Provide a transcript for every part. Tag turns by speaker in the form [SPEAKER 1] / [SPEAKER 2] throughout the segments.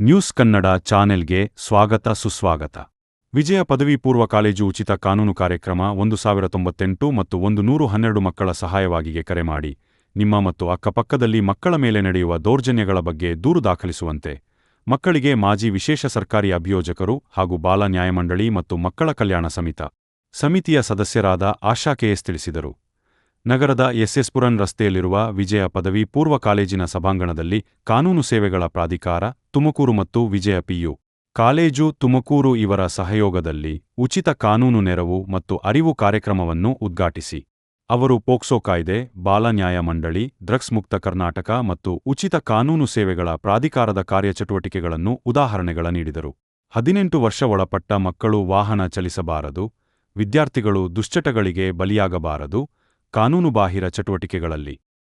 [SPEAKER 1] News Kannada ಚಾನೆಲ್ಗೆ ಸ್ವಾಗತ ಸುಸ್ವಾಗತ. ವಿಜಯ ಪದವಿ ಪೂರ್ವ ಕಾಲೇಜು ಉಚಿತ ಕಾನೂನು ಕಾರ್ಯಕ್ರಮ 1098 ಮತ್ತು 112 ಮಕ್ಕಳ ಸಹಾಯವಾಗಿಗೆ ಕರೆ ಮಾಡಿ ನಿಮ್ಮ ಮತ್ತು ಅಕ್ಕಪಕ್ಕದಲ್ಲಿ ಮಕ್ಕಳ ಮೇಲೆ ನಡೆಯುವ ದೌರ್ಜನ್ಯಗಳ ಬಗ್ಗೆ ದೂರು ದಾಖಲಿಸುವಂತೆ ಮಕ್ಕಳಿಗೆ ಮಾಜಿ ವಿಶೇಷ ಸರ್ಕಾರಿ ಅಭಿಯೋಜಕರು ಹಾಗೂ ಬಾಲ ನ್ಯಾಯಮಂಡಳಿ ಮತ್ತು ಮಕ್ಕಳ ಕಲ್ಯಾಣ ಸಮಿತಿಯ ಸದಸ್ಯರಾದ ಆಶಾ ಕೆಎಸ್ ತಿಳಿಸಿದರು. ನಗರದ ಎಸ್ಎಸ್ಪುರನ್ ರಸ್ತೆಯಲ್ಲಿರುವ ವಿಜಯ ಪದವಿ ಪೂರ್ವ ಕಾಲೇಜಿನ ಸಭಾಂಗಣದಲ್ಲಿ ಕಾನೂನು ಸೇವೆಗಳ ಪ್ರಾಧಿಕಾರ ತುಮಕೂರು ಮತ್ತು ವಿಜಯ ಪಿಯು ಕಾಲೇಜು ತುಮಕೂರು ಇವರ ಸಹಯೋಗದಲ್ಲಿ ಉಚಿತ ಕಾನೂನು ನೆರವು ಮತ್ತು ಅರಿವು ಕಾರ್ಯಕ್ರಮವನ್ನು ಉದ್ಘಾಟಿಸಿ ಅವರು ಪೋಕ್ಸೋ ಕಾಯ್ದೆ, ಬಾಲ ನ್ಯಾಯ ಮಂಡಳಿ, ಡ್ರಗ್ಸ್ ಮುಕ್ತ ಕರ್ನಾಟಕ ಮತ್ತು ಉಚಿತ ಕಾನೂನು ಸೇವೆಗಳ ಪ್ರಾಧಿಕಾರದ ಕಾರ್ಯಚಟುವಟಿಕೆಗಳನ್ನು ಉದಾಹರಣೆಗಳ ನೀಡಿದರು. 18 ವರ್ಷ ಒಳಪಟ್ಟ ಮಕ್ಕಳು ವಾಹನ ಚಲಿಸಬಾರದು, ವಿದ್ಯಾರ್ಥಿಗಳು ದುಶ್ಚಟಗಳಿಗೆ ಬಲಿಯಾಗಬಾರದು, ಕಾನೂನುಬಾಹಿರ ಚಟುವಟಿಕೆಗಳಲ್ಲಿ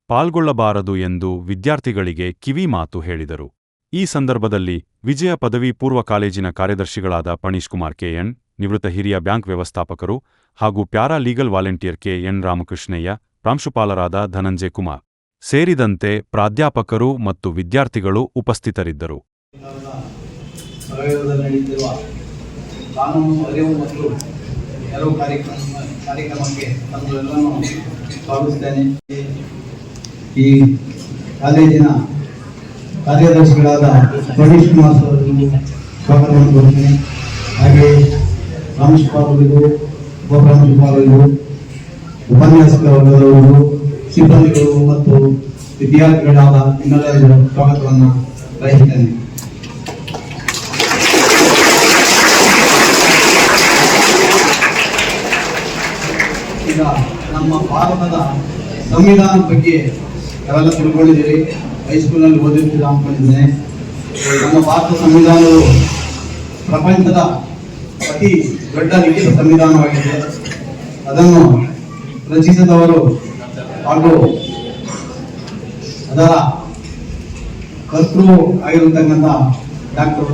[SPEAKER 1] ಪಾಲ್ಗೊಳ್ಳಬಾರದು ಎಂದು ವಿದ್ಯಾರ್ಥಿಗಳಿಗೆ ಕಿವಿ ಮಾತು ಹೇಳಿದರು. ಈ ಸಂದರ್ಭದಲ್ಲಿ ವಿಜಯ ಪದವಿ ಪೂರ್ವ ಕಾಲೇಜಿನ ಕಾರ್ಯದರ್ಶಿಗಳಾದ ಪಣೀಶ್ ಕುಮಾರ್ ಕೆಎನ್, ನಿವೃತ್ತ ಹಿರಿಯ ಬ್ಯಾಂಕ್ ವ್ಯವಸ್ಥಾಪಕರು ಹಾಗೂ para legal volunteer KN Ramakrishnaiah, ಪ್ರಾಂಶುಪಾಲರಾದ ಧನಂಜಯ ಕುಮಾರ್ ಸೇರಿದಂತೆ ಪ್ರಾಧ್ಯಾಪಕರು ಮತ್ತು ವಿದ್ಯಾರ್ಥಿಗಳು ಉಪಸ್ಥಿತರಿದ್ದರು.
[SPEAKER 2] ಕೆಲವು ಕಾರ್ಯಕ್ರಮಕ್ಕೆ ತಮ್ಮನ್ನೆಲ್ಲರೂ ಸ್ವಾಗತಿಸುತ್ತೇನೆ. ಈ ಕಾಲೇಜಿನ ಕಾರ್ಯದರ್ಶಿಗಳಾದ ಪಣೀಶ್ ಕುಮಾರ್ ಅವರಿಗೂ ಸ್ವಾಗತವನ್ನು ಕೊಡ್ತೇನೆ. ಹಾಗೆ ಪ್ರಾಂಶುಪಾಲರಿಗೂ, ಉಪಪ್ರಾಂಶುಪಾಲರಿಗೂ, ಉಪನ್ಯಾಸಕ ವರ್ಗದವರು, ಸಿಬ್ಬಂದಿಗಳು ಮತ್ತು ವಿದ್ಯಾರ್ಥಿಗಳಾದ ನಿಮ್ಮೆಲ್ಲರಿಗೂ ಸ್ವಾಗತವನ್ನು ಬಯಸುತ್ತೇನೆ. ಈಗ ನಮ್ಮ ಭಾರತದ ಸಂವಿಧಾನದ ಬಗ್ಗೆ ಯಾವೆಲ್ಲ ತಿಳ್ಕೊಂಡಿದ್ದೀರಿ, ಹೈಸ್ಕೂಲ್ನಲ್ಲಿ ಓದಿರ್ತೀರ ಅಂದ್ಕೊಂಡಿದ್ದೇನೆ. ನಮ್ಮ ಭಾರತ ಸಂವಿಧಾನವು ಪ್ರಪಂಚದ ಅತಿ ದೊಡ್ಡ ಲಿಖಿತ ಸಂವಿಧಾನವಾಗಿದೆ. ಅದನ್ನು ರಚಿಸಿದವರು ಹಾಗೂ ಅದರ ಕರ್ತೃ ಆಗಿರತಕ್ಕಂಥ ಡಾಕ್ಟರ್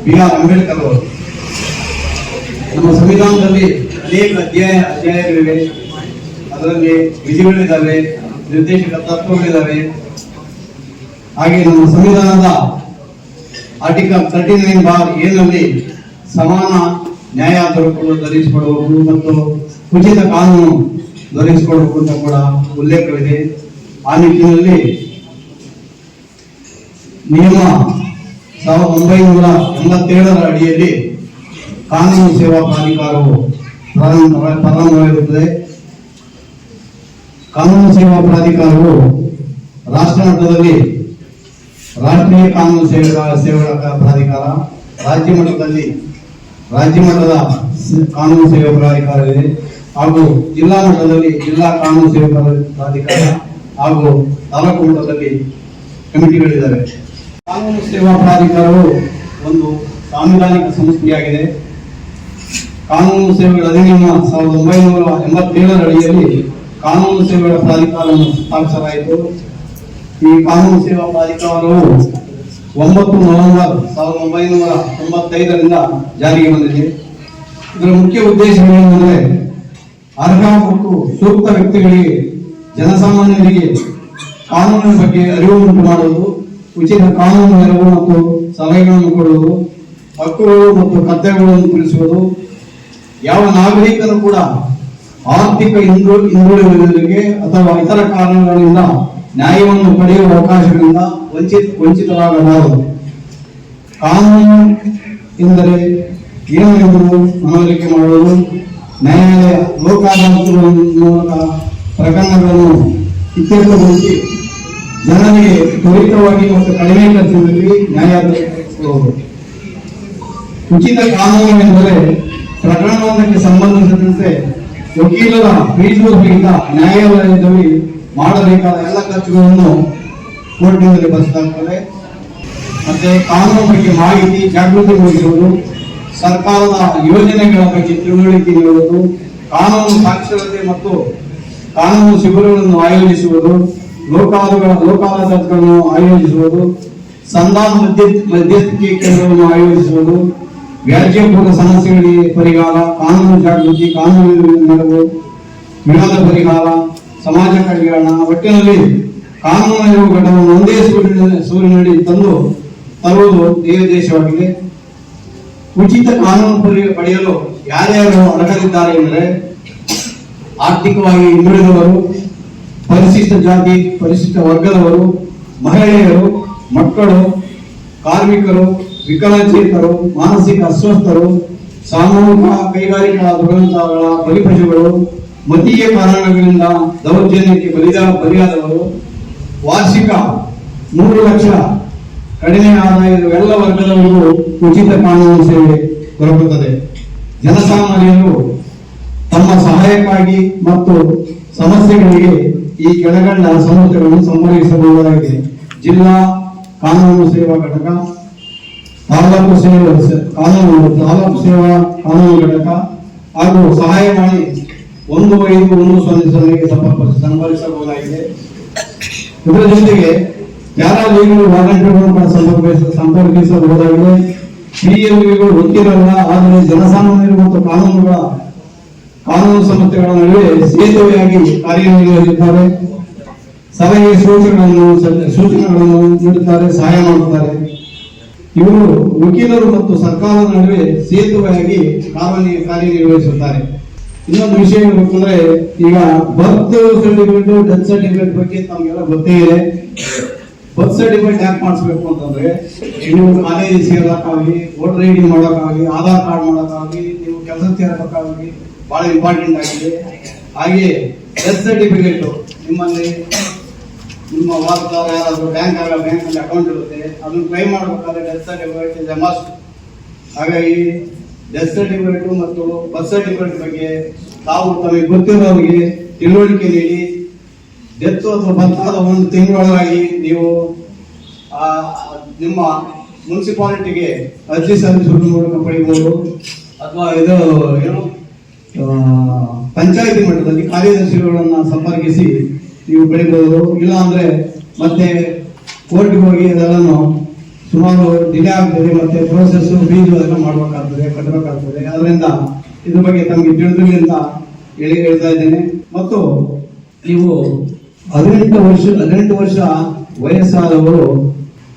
[SPEAKER 2] BR ಅಂಬೇಡ್ಕರ್ ಅವರು. ನಮ್ಮ ಸಂವಿಧಾನದಲ್ಲಿ ಅನೇಕ ಅಧ್ಯಾಯಗಳಿವೆ. ಅದರಲ್ಲಿ ವಿಧಿಗಳಿದ್ದಾವೆ, ನಿರ್ದೇಶಕ ತತ್ವಗಳಿದ್ದಾವೆ. ಹಾಗೆ ನಮ್ಮ ಸಂವಿಧಾನದ ಆರ್ಟಿಕಲ್ 39(a) ಸಮಾನ ನ್ಯಾಯ ದೊರಕಿಸಿಕೊಡುವುದು ಮತ್ತು ಉಚಿತ ಕಾನೂನು ದೊರಕಿಸಿಕೊಡುವುದು ಅಂತ ಕೂಡ ಉಲ್ಲೇಖವಿದೆ. ಆ ನಿಟ್ಟಿನಲ್ಲಿ ನಿಯಮ 1987 ಅಡಿಯಲ್ಲಿ ಕಾನೂನು ಸೇವಾ ಪ್ರಾಧಿಕಾರವು ಪ್ರಾರಂಭವಾಗಿರುತ್ತದೆ. ಕಾನೂನು ಸೇವಾ ಪ್ರಾಧಿಕಾರವು ರಾಷ್ಟ್ರ ಮಟ್ಟದಲ್ಲಿ ರಾಷ್ಟ್ರೀಯ ಕಾನೂನು ಸೇವೆಗಳ ಪ್ರಾಧಿಕಾರ, ರಾಜ್ಯ ಮಟ್ಟದ ಕಾನೂನು ಸೇವಾ ಪ್ರಾಧಿಕಾರ ಇದೆ, ಹಾಗೂ ಜಿಲ್ಲಾ ಮಟ್ಟದಲ್ಲಿ ಜಿಲ್ಲಾ ಕಾನೂನು ಸೇವಾ ಪ್ರಾಧಿಕಾರ ಹಾಗೂ ತಾಲೂಕು ಮಟ್ಟದಲ್ಲಿ ಕಮಿಟಿಗಳಿದ್ದಾವೆ. ಕಾನೂನು ಸೇವಾ ಪ್ರಾಧಿಕಾರವು ಒಂದು ಸಾಂವಿಧಾನಿಕ ಸಂಸ್ಥೆಯಾಗಿದೆ. ಕಾನೂನು ಸೇವೆಗಳ ಅಧಿನಿಯಮ 1987 ಅಡಿಯಲ್ಲಿ ಕಾನೂನು ಸೇವೆಗಳ ಪ್ರಾಧಿಕಾರವನ್ನು ಸ್ಥಾಪಿಸಲಾಯಿತು. ಈ ಕಾನೂನು ಸೇವಾ ಪ್ರಾಧಿಕಾರವು 9 ನವೆಂಬರ್ 1995 ಜಾರಿಗೆ ಬಂದಿದೆ. ಇದರ ಮುಖ್ಯ ಉದ್ದೇಶವೇನೆಂದರೆ ಅರ್ಹ ಮತ್ತು ಸೂಕ್ತ ವ್ಯಕ್ತಿಗಳಿಗೆ, ಜನಸಾಮಾನ್ಯರಿಗೆ ಕಾನೂನಿನ ಬಗ್ಗೆ ಅರಿವು ಉಂಟು ಮಾಡುವುದು, ಉಚಿತ ಕಾನೂನು ನೆರವು ಮತ್ತು ಸಲಹೆಗಳನ್ನು ಕೊಡುವುದು, ಹಕ್ಕುಗಳು ಮತ್ತು ಕರ್ತವ್ಯಗಳನ್ನು ತಿಳಿಸುವುದು, ಯಾವ ನಾಗರಿಕರು ಕೂಡ ಆರ್ಥಿಕ ಹಿಂದುಳಿದವರಿಗೆ ಅಥವಾ ಇತರ ಕಾರಣಗಳಿಂದ ನ್ಯಾಯವನ್ನು ಪಡೆಯುವ ಅವಕಾಶಗಳಿಂದ ವಂಚಿತರಾಗಬಾರದು. ಕಾನೂನು ಎಂದರೆ ಏನು ಎಂಬುದು ಮನವರಿಕೆ ಮಾಡುವುದು, ನ್ಯಾಯಾಲಯ ಲೋಕಾದಾಲತ್ಗಳ ಮೂಲಕ ಪ್ರಕರಣಗಳನ್ನು ಇತ್ಯರ್ಥಗೊಳಿಸಿ ಜನರಿಗೆ ತ್ವರಿತವಾಗಿ ಮತ್ತು ಕಡಿಮೆ ಖರ್ಚಿನಲ್ಲಿ ನ್ಯಾಯ ದೊರಕಿಸುವುದು. ಉಚಿತ ಕಾನೂನು ಎಂದರೆ ಪ್ರಕರಣವೊಂದಕ್ಕೆ ಸಂಬಂಧಿಸಿದಂತೆ ವಕೀಲರ ಫೀಸು ಸಹಿತ ನ್ಯಾಯಾಲಯದಲ್ಲಿ ಮಾಡಬೇಕಾದ ಎಲ್ಲ ಖರ್ಚುಗಳನ್ನು ಕೋರ್ಟಿನಲ್ಲಿ ಭರಿಸಲಾಗುತ್ತದೆ. ಮತ್ತೆ ಕಾನೂನು ಬಗ್ಗೆ ಮಾಹಿತಿ ಜಾಗೃತಿ ಮೂಡಿಸುವುದು, ಸರ್ಕಾರದ ಯೋಜನೆಗಳ ಬಗ್ಗೆ ತಿಳುವಳಿಕೆ ನೀಡುವುದು, ಕಾನೂನು ಸಾಕ್ಷರತೆ ಮತ್ತು ಕಾನೂನು ಶಿಬಿರಗಳನ್ನು ಆಯೋಜಿಸುವುದು, ಲೋಕಾದಾಲತ್ಗಳನ್ನು ಆಯೋಜಿಸುವುದು, ಸಂಧಾನ ಮಧ್ಯಸ್ಥಿಕೆ ಕೇಂದ್ರವನ್ನು ಆಯೋಜಿಸುವುದು, ವ್ಯಾಜ್ಯಪೂರ್ಣ ಸಮಸ್ಯೆಗಳಿಗೆ ಪರಿಹಾರ, ಕಾನೂನು ಜಾಗೃತಿ, ಕಾನೂನು ನೆರವು, ವಿವಾದ ಪರಿಹಾರ, ಸಮಾಜ ಕಲ್ಯಾಣ. ಒಟ್ಟಿನಲ್ಲಿ ಕಾನೂನು ಆಯೋಗ ಘಟಕವನ್ನು ಒಂದೇ ಸೂರಿನಡಿ ತರುವುದು ದೇಶವಾಗಿದೆ. ಉಚಿತ ಕಾನೂನು ಪಡೆಯಲು ಯಾರ್ಯಾರು ಅಡಗಲಿದ್ದಾರೆ ಎಂದರೆ ಆರ್ಥಿಕವಾಗಿ ಹಿಂದುಳಿದವರು, ಪರಿಶಿಷ್ಟ ಜಾತಿ ಪರಿಶಿಷ್ಟ ವರ್ಗದವರು, ಮಹಿಳೆಯರು, ಮಕ್ಕಳು, ಕಾರ್ಮಿಕರು, ವಿಕಲಚೇತರು, ಮಾನಸಿಕ ಅಸ್ವಸ್ಥರು, ಸಾಮೂಹಿಕ ಕೈಗಾರಿಕಾ ದುರಂತಗಳ ಬಲಿಪಶುಗಳು, ಮತೀಯ ಕಾರಣಗಳಿಂದ ದೌರ್ಜನ್ಯಕ್ಕೆ ಬಲಿಯಾದವರು, ವಾರ್ಷಿಕ 3 ಲಕ್ಷ ಕಡಿಮೆ ಆದಾಯದ ಎಲ್ಲ ವರ್ಗದವರಿಗೂ ಉಚಿತ ಕಾನೂನು ಸೇವೆ ದೊರಕುತ್ತದೆ. ಜನಸಾಮಾನ್ಯರು ತಮ್ಮ ಸಹಾಯಕ್ಕಾಗಿ ಮತ್ತು ಸಮಸ್ಯೆಗಳಿಗೆ ಈ ಕೆಳಗಂಡ ಸಂಸ್ಥೆಗಳನ್ನು ಸಂಪರ್ಕಿಸಬಹುದಾಗಿದೆ. ಜಿಲ್ಲಾ ಕಾನೂನು ಸೇವಾ ಘಟಕ, ತಾಲೂಕು ಸೇವಾ ಕಾನೂನು ಘಟಕ ಹಾಗೂ ಸಹಾಯವಾಣಿ 1510 ಸಂಪರ್ಕಿಸಬಹುದಾಗಿದೆ. ಇದರ ಜೊತೆಗೆ ಪ್ಯಾರಾ ಲೀಗಲ್ ವಾಲಂಟಿಯರ್ಗಳನ್ನು ಸಂಪರ್ಕಿಸಬಹುದಾಗಿದೆ. PLVಗಳು ವಕೀಲರಲ್ಲ, ಆದರೆ ಜನಸಾಮಾನ್ಯರು ಮತ್ತು ಕಾನೂನು ಸಂಸ್ಥೆಗಳ ನಡುವೆ ಸೇತುವೆಯಾಗಿ ಕಾರ್ಯನಿರ್ವಹಿಸುತ್ತಾರೆ. ಸಲಹೆ ಸೂಚನೆಗಳನ್ನು ನೀಡುತ್ತಾರೆ, ಸಹಾಯ ಮಾಡುತ್ತಾರೆ. ಇವರು ವಕೀಲರು ಮತ್ತು ಸರ್ಕಾರದ ನಡುವೆ ಸೇತುವೆಯಾಗಿ ಕಾರ್ಯನಿರ್ವಹಿಸುತ್ತಾರೆ. ಇನ್ನೊಂದು ವಿಷಯ ಏನಂದ್ರೆ, ಈಗ ಬರ್ತ್ ಸರ್ಟಿಫಿಕೇಟ್, ಡೆತ್ ಸರ್ಟಿಫಿಕೇಟ್ ಬಗ್ಗೆ ತಮಗೆಲ್ಲ ಗೊತ್ತೇ ಇದೆ. ಬರ್ತ್ ಸರ್ಟಿಫಿಕೇಟ್ ಯಾಕೆ ಮಾಡಿಸ್ಬೇಕು ಅಂತಂದ್ರೆ, ನೀವು ಕಾಲೇಜ್ ಸೇರಕ್ಕಾಗಲಿ, ವೋಟರ್ ಐಡಿ ಮಾಡೋಕ್ಕಾಗಲಿ, ಆಧಾರ್ ಕಾರ್ಡ್ ಮಾಡೋಕ್ಕಾಗಲಿ, ನೀವು ಕೆಲಸ ಸೇರಬೇಕಾಗಲಿ ಬಹಳ ಇಂಪಾರ್ಟೆಂಟ್ ಆಗಿದೆ. ಹಾಗೆ ಡೆತ್ ಸರ್ಟಿಫಿಕೇಟ್ ನಿಮ್ಮಲ್ಲಿ ನಿಮ್ಮ ವಾರದಾರ ಯಾರಾದರೂ ಬ್ಯಾಂಕಲ್ಲಿ ಅಕೌಂಟ್ ಇರುತ್ತೆ, ಅದನ್ನು ಕ್ಲೈಮ್ ಮಾಡಬೇಕಾದ್ರೆ death certificate is A must. ಹಾಗಾಗಿ ಡೆತ್ ಸರ್ಟಿಫಿಕೇಟ್ ಮತ್ತು ಬರ್ತ್ ಸರ್ಟಿಫಿಕೇಟ್ ಬಗ್ಗೆ ತಾವು ತಮಗೆ ಗೊತ್ತಿರೋರಿಗೆ ತಿಳುವಳಿಕೆ ನೀಡಿ, ಡೆತ್ ಅಥವಾ ಬರ್ತಾದ 1 ತಿಂಗಳೊಳಗಾಗಿ ನೀವು ನಿಮ್ಮ ಮುನ್ಸಿಪಾಲಿಟಿಗೆ ಅರ್ಜಿ ಸಲ್ಲಿಸುವ ಮೂಲಕ ಪಡೆಯಬಹುದು. ಅಥವಾ ಇದು ಏನು ಪಂಚಾಯಿತಿ ಮಟ್ಟದಲ್ಲಿ ಕಾರ್ಯದರ್ಶಿಗಳನ್ನ ಸಂಪರ್ಕಿಸಿ ನೀವು ಪಡೆಯಬಹುದು. ಇಲ್ಲ ಅಂದ್ರೆ ಮತ್ತೆ ಕೋರ್ಟ್ಗೆ ಹೋಗಿ ಅದೆಲ್ಲನು ಸುಮಾರು ಡಿಲೇ ಆಗ್ತದೆ, ಮತ್ತೆ ಪ್ರೋಸೆಸ್ ಫೀಸು ಅದೆಲ್ಲ ಮಾಡಬೇಕಾಗ್ತದೆ, ಕಟ್ಟಬೇಕಾಗ್ತದೆ. ಅದರಿಂದ ಇದ್ರ ಬಗ್ಗೆ ತಮಗೆ ತಿಳಿದಿರಲಿ ಅಂತ ಹೇಳ್ತಾ ಇದ್ದೇನೆ. ಮತ್ತು ನೀವು 18 ವರ್ಷ ವಯಸ್ಸಾದವರು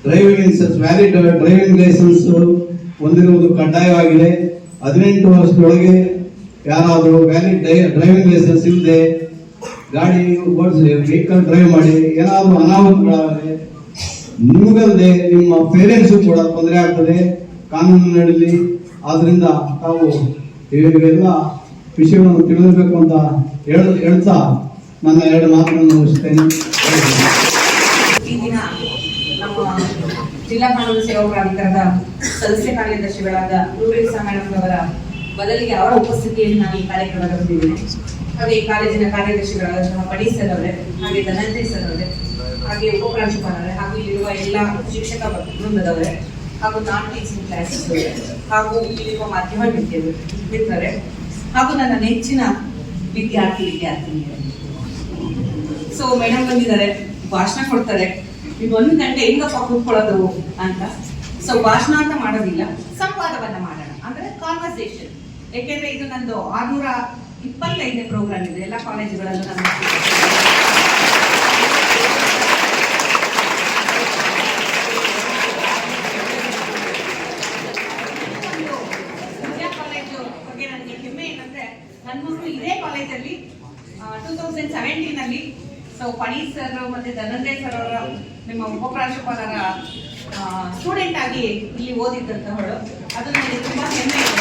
[SPEAKER 2] ವ್ಯಾಲಿಡ್ ಡ್ರೈವಿಂಗ್ ಲೈಸೆನ್ಸ್ ಹೊಂದಿರುವುದು ಕಡ್ಡಾಯವಾಗಿದೆ. 18 ವರ್ಷದೊಳಗೆ ಯಾರಾದರೂ ವ್ಯಾಲಿಡ್ ಡ್ರೈವಿಂಗ್ ಲೈಸೆನ್ಸ್ ಇಲ್ಲದೆ ಗಾಡಿ ಓಡಿಸಿ ವೆಹಿಕಲ್ ಡ್ರೈವ್ ಮಾಡಿ ಏನಾದರೂ ಅನಾಹುತಗಳಾದರೆ ನಿಮಗಲ್ಲದೆ ನಿಮ್ಮ ಪೇರೆಂಟ್ಸು ಕೂಡ ತೊಂದರೆ ಆಗ್ತದೆ ಕಾನೂನಿನಲ್ಲಿ. ಆದ್ರಿಂದ ತಾವು ಇವೆಲ್ಲ ವಿಷಯವನ್ನು ತಿಳಿದಿರಬೇಕು ಅಂತ ಹೇಳ್ತಾ ನನ್ನ 2 ಮಾತುಗಳನ್ನು ಮುಗಿಸ್ತೇನೆ.
[SPEAKER 3] ಈ ದಿನ ನಮ್ಮ ಜಿಲ್ಲಾ ಕಾನೂನು ಸೇವಾ ಪ್ರಾಧಿಕಾರದ ಸದಸ್ಯ ಕಾರ್ಯದರ್ಶಿಗಳಾದ ರೂಪೇಶ್ ಮೇಡಮ್ ಅವರ ಬದಲಿಗೆ ಅವರ ಉಪಸ್ಥಿತಿಯಲ್ಲಿ ನಾನು ಈ ಕಾರ್ಯಕ್ರಮಕ್ಕೆ ಬಂದಿದ್ದೇನೆ. ಹಾಗೆ ಈ ಕಾಲೇಜಿನ ಕಾರ್ಯದರ್ಶಿಗಳಾದಂತಹ ಪಡಿ ಸರ್ ಅವರೇ, ಹಾಗೆ ಧನಂಜಯ್ ಸರ್ ಅವರೇ, ಹಾಗೆ ಉಪಪ್ರಾಂಶುಪಾಲರೇ, ಹಾಗೂ ಇಲ್ಲಿರುವ ಎಲ್ಲ ಶಿಕ್ಷಕ ವೃಂದದವರೇ, ಹಾಗೂ ನಾನ್ ಟೀಚಿಂಗ್ ಕ್ಲಾಸಸ್ ಹಾಗೂ ಇಲ್ಲಿರುವ ಮಾಧ್ಯಮ ಮಿತ್ರರೇ, ಹಾಗೂ ನನ್ನ ನೆಚ್ಚಿನ ವಿದ್ಯಾರ್ಥಿನಿಯರೇ. ಸೊ ಮೇಡಮ್ ಬಂದಿದ್ದಾರೆ, ಭಾಷಣ ಕೊಡ್ತಾರೆ. ಇದು 1 ಗಂಟೆ ಹೆಂಗಪ್ಪ ಕೂತ್ಕೊಳ್ಳೋದು ಅಂತ. ಸೊ ಭಾಷಣ ಅಂತ ಮಾಡೋದಿಲ್ಲ, ಸಂವಾದವನ್ನ ಮಾಡೋಣ, ಅಂದ್ರೆ ಕಾನ್ವರ್ಸೇಷನ್. ಯಾಕೆಂದ್ರೆ ಇದು ನಂದು 625ನೇ ಪ್ರೋಗ್ರಾಮ್ ಇದೆ ಎಲ್ಲ ಕಾಲೇಜುಗಳಲ್ಲೂ. ನನ್ನ ಕಾಲೇಜು ಬಗ್ಗೆ ನನಗೆ ಹೆಮ್ಮೆ ಏನಂದ್ರೆ, ನನ್ನ ಮಕ್ಕಳು ಇದೇ ಕಾಲೇಜಲ್ಲಿ 2017 ನಲ್ಲಿ ಸೊ ಪಣಿ ಸರ್ ಮತ್ತೆ ಧನಂಜಯ್ ಸರ್ ಅವರ ನಿಮ್ಮ ಉಪಪ್ರಾಂಶುಪಾಲರ ಸ್ಟೂಡೆಂಟ್ ಆಗಿ ಇಲ್ಲಿ ಓದಿದ್ದಂತಹಳು. ಅದು ನನಗೆ ತುಂಬಾ ಹೆಮ್ಮೆ ಇದೆ.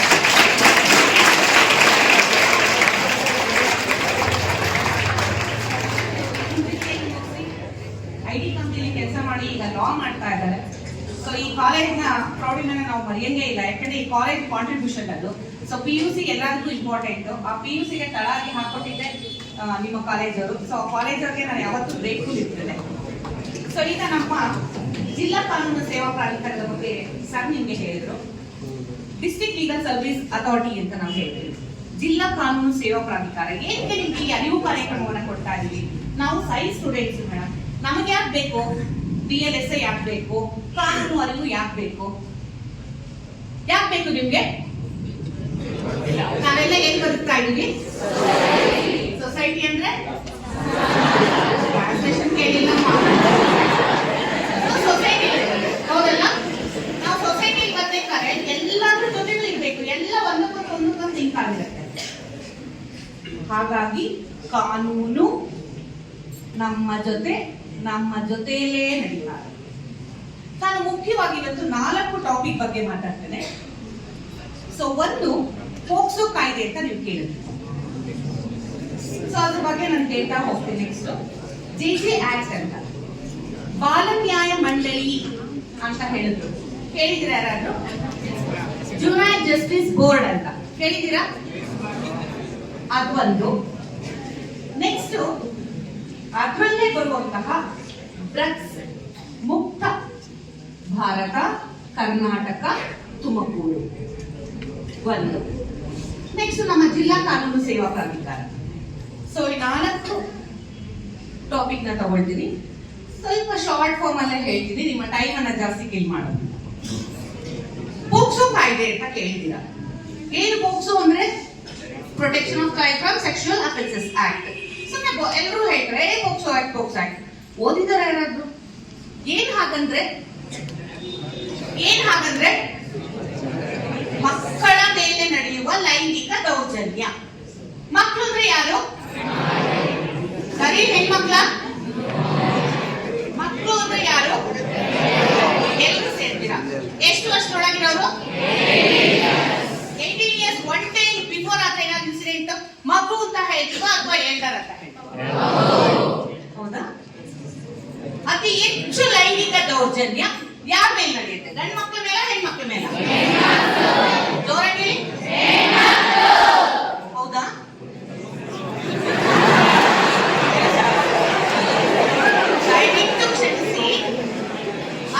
[SPEAKER 3] ಐಟಿ ಕಂಪನಿಯಲ್ಲಿ ಕೆಲಸ ಮಾಡಿ ಈಗ ಲಾ ಮಾಡ್ತಾ ಇದ್ದಾರೆ. ಸೊ ಈ ಕಾಲೇಜ್ನ ಪ್ರೌಢಿನ ನಾವು ಮರೆಯಂಗೇ ಇಲ್ಲ. ಯಾಕಂದ್ರೆ ಈ ಕಾಲೇಜ್ ಕಾಂಟ್ರಿಬ್ಯೂಷನ್ ಅದು. ಸೊ PUC ಎಲ್ಲರಿಗೂ ಇಂಪಾರ್ಟೆಂಟ್. ಆ PUCಗೆ ತಳಾಗಿ ಹಾಕೊಟ್ಟಿದ್ದೆ ನಿಮ್ಮ ಕಾಲೇಜವರು. ಸೊ ಕಾಲೇಜವ್ರಿಗೆ ನಾನು ಯಾವತ್ತೂ ಗ್ರೇಟ್ಫುಲ್ ಇರ್ತೇನೆ. ಸೊ ಈಗ ನಮ್ಮ ಜಿಲ್ಲಾ ಕಾನೂನು ಸೇವಾ ಪ್ರಾಧಿಕಾರದ ಬಗ್ಗೆ ಸರ್ ನಿಮ್ಗೆ ಹೇಳಿದ್ರು. ಡಿಸ್ಟ್ರಿಕ್ಟ್ ಲೀಗಲ್ ಸರ್ವಿಸ್ ಅಥಾರಿಟಿ ಅಂತ ನಾವು ಹೇಳ್ತೀವಿ. ಜಿಲ್ಲಾ ಕಾನೂನು ಸೇವಾ ಪ್ರಾಧಿಕಾರ ಏನಕ್ಕೆ ನಿಮ್ಗೆ ಈ ಅರಿವು ಕಾರ್ಯಕ್ರಮವನ್ನು ಕೊಡ್ತಾ ಇದೀವಿ? ನಾವು ಸೈನ್ಸ್ ಸ್ಟೂಡೆಂಟ್ಸ್ ಮೇಡಮ್, ನಮಗೆ ಯಾಕೆ ಬೇಕು DLSA? ಯಾಕೆ ಬೇಕು ಕಾನೂನು ಅರಿವು? ಯಾಕೆ ಬೇಕು ನಿಮ್ಗೆ? ನಾವೆಲ್ಲ ಏನ್ ಬದುಕ್ತಾ ಇದೀವಿ? ಸೊಸೈಟಿ ಅಂದ್ರೆ ಟ್ರಾನ್ಸ್ಲೇಷನ್ ಕೇಳಿಲ್ಲ. ಹಾಗಾಗಿ ಕಾನೂನು ನಮ್ಮ ಜೊತೆಯಲ್ಲೇ ನಡೀತಾರೆ. ನಾನು ಮುಖ್ಯವಾಗಿ ಇವತ್ತು 4 ಟಾಪಿಕ್ ಬಗ್ಗೆ ಮಾತಾಡ್ತೇನೆ. ಸೊ ಒಂದು ಪೋಕ್ಸೋ ಕಾಯ್ದೆ ಅಂತ ನೀವು ಕೇಳಿದ್ರಿ. ಸೊ ಅದ್ರ ಬಗ್ಗೆ ನಾನು ಹೇಳ್ತಾ ಹೋಗ್ತೀನಿ. ನೆಕ್ಸ್ಟ್ ಜೆ ಆಕ್ಟ್ ಅಂತ ಬಾಲ ನ್ಯಾಯ ಮಂಡಳಿ ಅಂತ ಹೇಳಿದ್ರು, ಕೇಳಿದಿರಾ ಯಾರಾದ್ರೂ? ಜುನೈಲ್ ಜಸ್ಟಿಸ್ ಬೋರ್ಡ್ ಅಂತ ಕೇಳಿದ್ದೀರಾ? ಅದೊಂದು. ನೆಕ್ಸ್ಟ್ ಅದರಲ್ಲೇ ಬರುವಂತಹ ಡ್ರಗ್ಸ್ ಮುಕ್ತ ಭಾರತ ಕರ್ನಾಟಕ ತುಮಕೂರು ಒಂದು. ನೆಕ್ಸ್ಟ್ ನಮ್ಮ ಜಿಲ್ಲಾ ಕಾನೂನು ಸೇವಾ ಪ್ರಾಧಿಕಾರ. ಸೊ ಈ 4 ಟಾಪಿಕ್ ನ ತಗೊಳ್ತೀನಿ. ಸ್ವಲ್ಪ ಶಾರ್ಟ್ ಫಾರ್ಮ್ ಅಲ್ಲೇ ಹೇಳ್ತೀನಿ, ನಿಮ್ಮ ಟೈಮ್ ಅನ್ನ ಜಾಸ್ತಿ ಕಿಲ್ ಮಾಡೋದು. ಪೋಕ್ಸೋ ಕಾಯ್ದೆ ಅಂತ ಕೇಳಿದ್ದೀರಾ? ಏನು ಪೋಕ್ಸೋ ಅಂದ್ರೆ protection of child from sexual offences act. ಸುಮ್ಮನೆ ಎಲ್ಲರೂ ಹೇಳ್ತಾರೆ ಪೋಕ್ಸೋ ಆಕ್ಟ್. ಓದಿದಾರ ಯಾರಾದ್ರು? ಏನ್ ಹಾಗಂದ್ರೆ ಮಕ್ಕಳ ಮೇಲೆ ನಡೆಯುವ ಲೈಂಗಿಕ ದೌರ್ಜನ್ಯ. ಮಕ್ಕಳು ಅಂದ್ರೆ ಯಾರು? ಸರಿ, ಹೆಣ್ಮಕ್ಳ? ಮಕ್ಕಳು ಅಂದ್ರೆ ಯಾರು? ಎಲ್ಲರೂ ಸೇರ್ತೀರಾ? ಎಷ್ಟು ವರ್ಷದೊಳಗಿರೋರು? 18 years. ಒನ್ ಡೇ ಬಿಫೋರ್ ಆದ ಏನಾದ್ರು ಇನ್ಸಿಡೆಂಟ್ ಮಗು ಅಂತ ಹೇಳ್ತೀವೋ ಅಥವಾ ಎಲ್ಡರ್ ಅಂತ ಹೇಳ್ತೀವೋ? ಹೌದಾ? ಅತಿ ಹೆಚ್ಚು ಲೈಂಗಿಕ ದೌರ್ಜನ್ಯ ಯಾರ ಮೇಲೆ ನಡೆಯುತ್ತೆ? ಗಂಡು ಮಕ್ಕಳ ಮೇಲೆ, ಹೆಣ್ಮಕ್ಳ ಮೇಲೆ? ಜೋರಾಗಿ ಹೌದಾ? ದಯವಿಟ್ಟು ಕ್ಷಮಿಸಿ,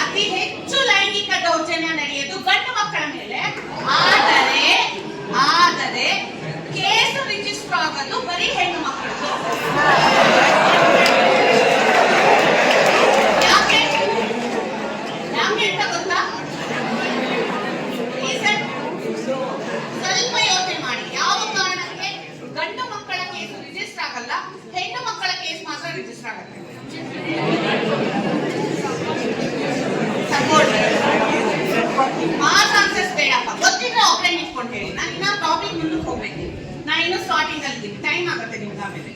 [SPEAKER 3] ಅತಿ ಹೆಚ್ಚು ಲೈಂಗಿಕ ದೌರ್ಜನ್ಯ ನಡೆಯೋದು ಗಂಡು ಮಕ್ಕಳ ಮೇಲೆ. ಆದರೆ ಕೇಸ್ ರಿಜಿಸ್ಟರ್ ಆಗೋದು ಬರೀ ಹೆಣ್ಣು ಮಕ್ಕಳದು. ಯಾಕೆ ಅಂತ ಗೊತ್ತಾ? ಸ್ವಲ್ಪ ಯೋಚನೆ ಮಾಡಿ. ಯಾವ ಕಾರಣಕ್ಕೆ ಗಂಡು ಮಕ್ಕಳ ಕೇಸ್ ರಿಜಿಸ್ಟರ್ ಆಗಲ್ಲ, ಹೆಣ್ಣು ಮಕ್ಕಳ ಕೇಸ್ ಮಾತ್ರ ರಿಜಿಸ್ಟರ್ ಆಗುತ್ತೆ? ಸಪೋರ್ಟ್ ಆನ್ಸರ್ಸ್ ಬೇಡಪ್ಪ, ಗೊತ್ತಿದ್ರೆ ಒಬ್ಬರೇ ನಿಂತ್ಕೊಂಡು ಹೇಳಿ. ನಾನು ಇನ್ನ ಟಾಪಿಕ್ ಮುಂದಕ್ಕೆ ಹೋಗ್ಬೇಕು. ನಾನು ಇನ್ನೂ ಸ್ಟಾರ್ಟಿಂಗ್ ಅಲ್ಲಿ ಟೈಮ್ ಆಗುತ್ತೆ ನಿಮ್ಗೆ. ಆಮೇಲೆ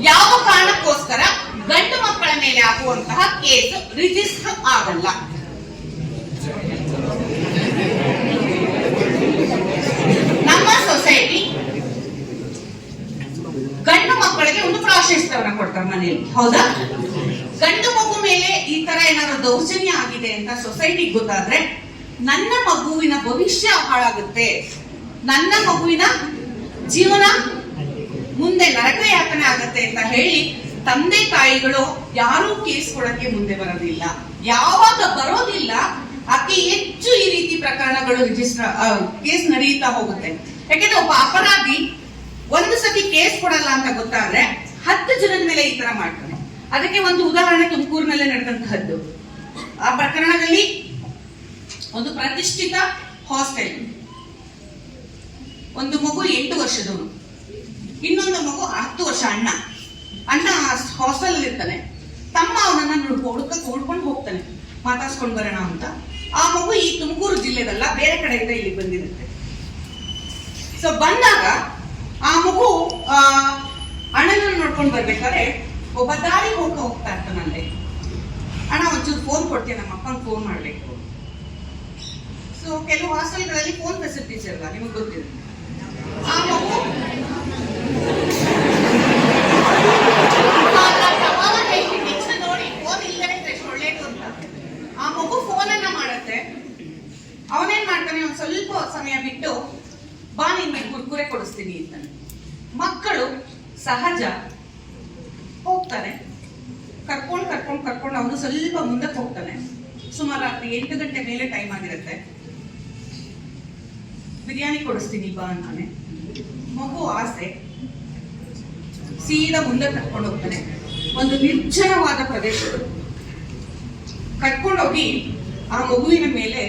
[SPEAKER 3] ಯಾವ ಕಾರಣಕ್ಕೋಸ್ಕರ ಗಂಡು ಮಕ್ಕಳ ಮೇಲೆ ಆಗುವಂತಹ ಕೇಸ್ ರಿಜಿಸ್ಟರ್ ಆಗಲ್ಲ? ನಮ್ಮ ಸೊಸೈಟಿ ಗಂಡು ಮಕ್ಕಳಿಗೆ ಒಂದು ಪ್ರಾಶಸ್ತ್ಯವನ್ನ ಕೊಡ್ತಾರೆ ಮನೆಯಲ್ಲಿ, ಹೌದಾ? ಗಂಡು ಮಗು ಮೇಲೆ ಈ ತರ ಏನಾದ್ರು ದೌರ್ಜನ್ಯ ಆಗಿದೆ ಅಂತ ಸೊಸೈಟಿಗೆ ಗೊತ್ತಾದ್ರೆ ನನ್ನ ಮಗುವಿನ ಭವಿಷ್ಯ ಹಾಳಾಗುತ್ತೆ, ನನ್ನ ಮಗುವಿನ ಜೀವನ ಮುಂದೆ ನರಕ ಯಾತನೆ ಆಗತ್ತೆ ಅಂತ ಹೇಳಿ ತಂದೆ ತಾಯಿಗಳು ಯಾರೂ ಕೇಸ್ ಕೊಡಕ್ಕೆ ಮುಂದೆ ಬರೋದಿಲ್ಲ. ಯಾವಾಗ ಬರೋದಿಲ್ಲ ಅತಿ ಹೆಚ್ಚು ಈ ರೀತಿ ಪ್ರಕರಣಗಳು ಕೇಸ್ ನಡೆಯುತ್ತಾ ಹೋಗುತ್ತೆ. ಯಾಕೆಂದ್ರೆ ಒಬ್ಬ ಅಪರಾಧಿ ಒಂದು ಸತಿ ಕೇಸ್ ಕೊಡಲ್ಲ ಅಂತ ಗೊತ್ತಾದ್ರೆ 10 ಜನದ ಮೇಲೆ ಈ ತರ ಮಾಡ್ತಾನೆ. ಅದಕ್ಕೆ ಒಂದು ಉದಾಹರಣೆ ತುಮಕೂರಿನಲ್ಲೇ ನಡೆದಂತಹದ್ದು. ಆ ಪ್ರಕರಣದಲ್ಲಿ ಒಂದು ಪ್ರತಿಷ್ಠಿತ ಹಾಸ್ಟೆಲ್, ಒಂದು ಮಗು 8 ವರ್ಷದವನು, ಇನ್ನೊಂದು ಮಗು 10 ವರ್ಷ. ಅಣ್ಣ ಹಾಸ್ಟೆಲ್ ಇರ್ತಾನೆ. ತಮ್ಮ ಅವನನ್ನ ಹುಡ್ಕೊಂಡು ಹೋಗ್ತಾನೆ, ಮಾತಾಡ್ಸ್ಕೊಂಡು ಬರೋಣ ಅಂತ. ಆ ಮಗು ಈ ತುಮಕೂರು ಜಿಲ್ಲೆದಲ್ಲ, ಬೇರೆ ಕಡೆಯಿಂದ ಇಲ್ಲಿ ಬಂದಿರುತ್ತೆ. ಸೊ ಬಂದಾಗ ಆ ಮಗು ಅಣ್ಣನ ನೋಡ್ಕೊಂಡು ಬರ್ಬೇಕಾದ್ರೆ ಒಬ್ಬ ದಾರಿ ಹೋಗ್ತಾ ಇರ್ತಾನಲ್ಲೇ, ಅಣ್ಣ ಒಂಚೂರು ಫೋನ್ ಕೊಡ್ತೀನಿ, ನಮ್ಮ ಅಪ್ಪನ ಫೋನ್ ಮಾಡ್ಬೇಕು. ಸೊ ಕೆಲವು ಹಾಸ್ಟೆಲ್ಗಳಲ್ಲಿ ಫೋನ್ ಫೆಸಿಲಿಟೀಸ್ ಇರಲ್ಲ, ನಿಮಗೆ ಗೊತ್ತಿದೆ. ಆ ಮಗು ನೋಡಿ ಫೋನ್ ಇಲ್ಲದೆ ಎಷ್ಟು ಒಳ್ಳೇದು ಅಂತ ಆ ಮಗು ಫೋನ್ ಅನ್ನ ಮಾಡತ್ತೆ. ಅವನೇನ್ ಮಾಡ್ತಾನೆ, ಒಂದ್ ಸ್ವಲ್ಪ ಸಮಯ ಬಿಟ್ಟು ಬಾ ನಿನ್ಗೆ ಕುರ್ಕುರೆ ಕೊಡಿಸ್ತೀನಿ ಅಂತಾನೆ. ಮಕ್ಕಳು ಸಹಜ ಹೋಗ್ತಾನೆ, ಕರ್ಕೊಂಡು ಅವನು ಸ್ವಲ್ಪ ಮುಂದಕ್ಕೆ ಹೋಗ್ತಾನೆ. ಸುಮಾರು ರಾತ್ರಿ 8 ಗಂಟೆ ಮೇಲೆ ಟೈಮ್ ಆಗಿರುತ್ತೆ. ಬಿರಿಯಾನಿ ಕೊಡಿಸ್ತೀನಿ ಬಾ ಅಂತಾನೆ. ಮಗು ಆಸೆ, ಸೀದಾ ಮುಂದೆ ಕರ್ಕೊಂಡು ಹೋಗ್ತಾನೆ. ಒಂದು ನಿರ್ಜನವಾದ ಪ್ರದೇಶ ಕರ್ಕೊಂಡೋಗಿ ಆ ಮಗುವಿನ ಮೇಲೆ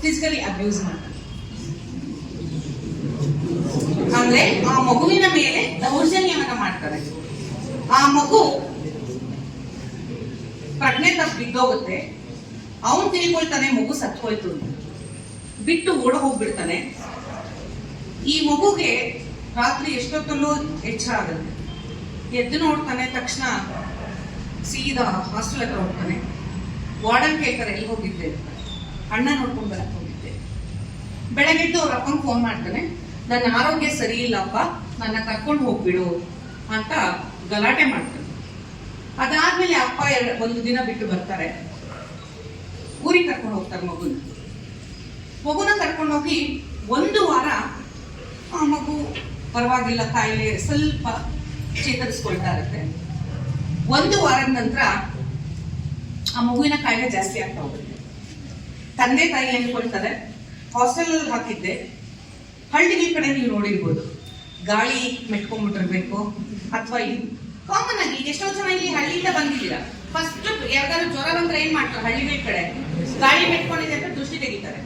[SPEAKER 3] ಫಿಸಿಕಲಿ ಅಬ್ಯೂಸ್ ಮಾಡ್ತಾನೆ. ಅಂದ್ರೆ ಆ ಮಗುವಿನ ಮೇಲೆ ದೌರ್ಜನ್ಯವನ್ನ ಮಾಡ್ತಾರೆ. ಆ ಮಗು ಪ್ರಜ್ಞೆ ತಪ್ಪಿ ಬಿದ್ದೋಗುತ್ತೆ. ಅವನು ತಿಳ್ಕೊಳ್ತಾನೆ ಮಗು ಸತ್ತೋಯ್ತು ಅಂತ, ಬಿಟ್ಟು ಓಡ ಹೋಗ್ಬಿಡ್ತಾನೆ. ಈ ಮಗುಗೆ ರಾತ್ರಿ ಎಷ್ಟೊತ್ತಲ್ಲೂ ಎಚ್ಚರ ಆಗುತ್ತೆ. ಎದ್ದು ನೋಡ್ತಾನೆ, ತಕ್ಷಣ ಸೀದಾ ಹಾಸ್ಟೆಲ್ ಹತ್ರ ಹೋಗ್ತಾನೆ. ವಾರ್ಡನ್ ಕೇಳ್ತಾರೆ, ಎಲ್ಲಿ ಹೋಗಿದ್ದೆ? ಅಣ್ಣ ನೋಡ್ಕೊಂಡು ಬರಕ್ ಹೋಗಿದ್ದೆ. ಬೆಳಗ್ಗೆದ್ದು ಅವ್ರ ಅಪ್ಪಂಗೆ ಫೋನ್ ಮಾಡ್ತಾನೆ, ನನ್ನ ಆರೋಗ್ಯ ಸರಿ ಇಲ್ಲಪ್ಪ, ನನ್ನ ಕರ್ಕೊಂಡು ಹೋಗ್ಬಿಡು ಅಂತ ಗಲಾಟೆ ಮಾಡ್ತಾನೆ. ಅದಾದ್ಮೇಲೆ ಅಪ್ಪ ಒಂದು ದಿನ ಬಿಟ್ಟು ಬರ್ತಾರೆ, ಊರಿಗೆ ಕರ್ಕೊಂಡು ಹೋಗ್ತಾರೆ. ಮಗುನ ಕರ್ಕೊಂಡೋಗಿ 1 ವಾರ ಆ ಮಗು ಪರವಾಗಿಲ್ಲ, ಕಾಯಿಲೆ ಸ್ವಲ್ಪ ಚೇತರಿಸ್ಕೊಳ್ತಾ ಇರುತ್ತೆ. 1 ವಾರದ ನಂತರ ಆ ಮಗುವಿನ ಕಾಯಿಲೆ ಜಾಸ್ತಿ ಆಗ್ತಾ ಹೋಗುತ್ತೆ. ತಂದೆ ತಾಯಿ ಏನ್ಕೊಳ್ತಾರೆ, ಹಾಸ್ಟೆಲ್ ಹಾಕಿದ್ದೆ, ಹಳ್ಳಿಗಳ ಕಡೆ ನೀವು ನೋಡಿರ್ಬೋದು, ಗಾಳಿ ಮೆಟ್ಕೊಂಡ್ಬಿಟ್ಟಿರ್ಬೇಕು, ಅಥವಾ ಕಾಮನ್ ಆಗಿ ಎಷ್ಟೋ ಜನ ಇಲ್ಲಿ ಹಳ್ಳಿಯಿಂದ ಬಂದಿದ್ದೀರಾ, ಫಸ್ಟ್ ಯಾವ್ದಾದ್ರು ಜ್ವರ ಬಂದ್ರೆ ಏನ್ ಮಾಡ್ತಾರೆ, ಹಳ್ಳಿಗಳ ಕಡೆ ಗಾಳಿ ಮೆಟ್ಕೊಂಡಿದೆ ಅಂತ ದೃಷ್ಟಿ ತೆಗಿತಾರೆ.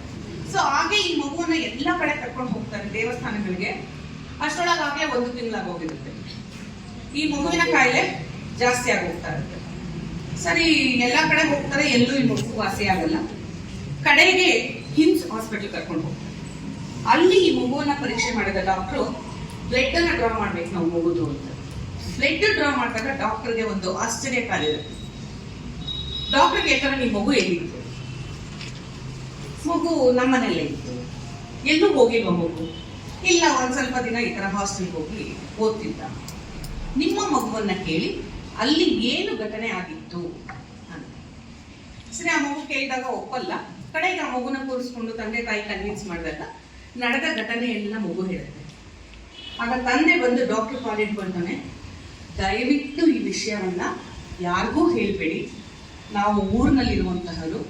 [SPEAKER 3] ಸೊ ಹಾಗೆ ಈ ಮಗುವನ್ನ ಎಲ್ಲ ಕಡೆ ಕರ್ಕೊಂಡು ಹೋಗ್ತಾರೆ ದೇವಸ್ಥಾನಗಳಿಗೆ. ಅಷ್ಟೊಳಗಾಗಲೇ 1 ತಿಂಗಳಾಗಿ ಹೋಗಿರುತ್ತೆ. ಈ ಮಗುವಿನ ಕಾಯಿಲೆ ಜಾಸ್ತಿ ಆಗಿ ಹೋಗ್ತಾ ಇರುತ್ತೆ. ಸರಿ, ಎಲ್ಲಾ ಕಡೆ ಹೋಗ್ತಾರೆ, ಎಲ್ಲೂ ಈ ಮಗು ವಾಸಿ ಆಗಲ್ಲ. ಕಡೆಗೆ ಹಿಮ್ಸ್ ಹಾಸ್ಪಿಟಲ್ ಕರ್ಕೊಂಡು ಹೋಗ್ತಾರೆ. ಅಲ್ಲಿ ಈ ಮಗುವನ್ನ ಪರೀಕ್ಷೆ ಮಾಡಿದ ಡಾಕ್ಟ್ರು ಬ್ಲಡ್ ಅನ್ನ ಡ್ರಾ ಮಾಡ್ಬೇಕು ನಾವು ಮಗುದು ಅಂತ. ಬ್ಲಡ್ ಡ್ರಾ ಮಾಡಿದಾಗ ಡಾಕ್ಟರ್ಗೆ ಒಂದು ಆಶ್ಚರ್ಯ ಕಾಲಿರುತ್ತೆ. ಡಾಕ್ಟರ್ ಹೇಳ್ತಾರೆ, ನಿಮ್ಮ ಮಗು ಎಲ್ಲಿತ್ತು? ಮಗು ನಮ್ಮನೆಲ್ಲೇ ಇತ್ತು. ಎಲ್ಲೂ ಹೋಗಿಲ್ವ ಮಗು? ಇಲ್ಲ, ಒಂದ್ ಸ್ವಲ್ಪ ದಿನ ಈ ತರ ಹಾಸ್ಟೆಲ್ಗೆ ಹೋಗಿ ಓದ್ತಿದ್ದ. ನಿಮ್ಮ ಮಗುವನ್ನ ಕೇಳಿ ಅಲ್ಲಿ ಏನು ಘಟನೆ ಆಗಿತ್ತು ಅಂತ. ಸರಿ, ಆ ಮಗು ಕೇಳಿದಾಗ ಒಪ್ಪಲ್ಲ. ಕಡೆಗೆ ಆ ಮಗುನ ಕೂರಿಸ್ಕೊಂಡು ತಂದೆ ತಾಯಿ ಕನ್ವಿನ್ಸ್ ಮಾಡಿದಾಗ ನಡೆದ ಘಟನೆ ಎಲ್ಲ ಮಗು ಹೇಳುತ್ತೆ. ಆಗ ತಂದೆ ಬಂದು ಡಾಕ್ಟರ್ ಕಾಲ್ ಇಟ್ಕೊಳ್ತಾನೆ, ದಯವಿಟ್ಟು ಈ ವಿಷಯವನ್ನ ಯಾರಿಗೂ ಹೇಳ್ಬೇಡಿ, ನಾವು ಊರಿನಲ್ಲಿರುವಂತಹರು,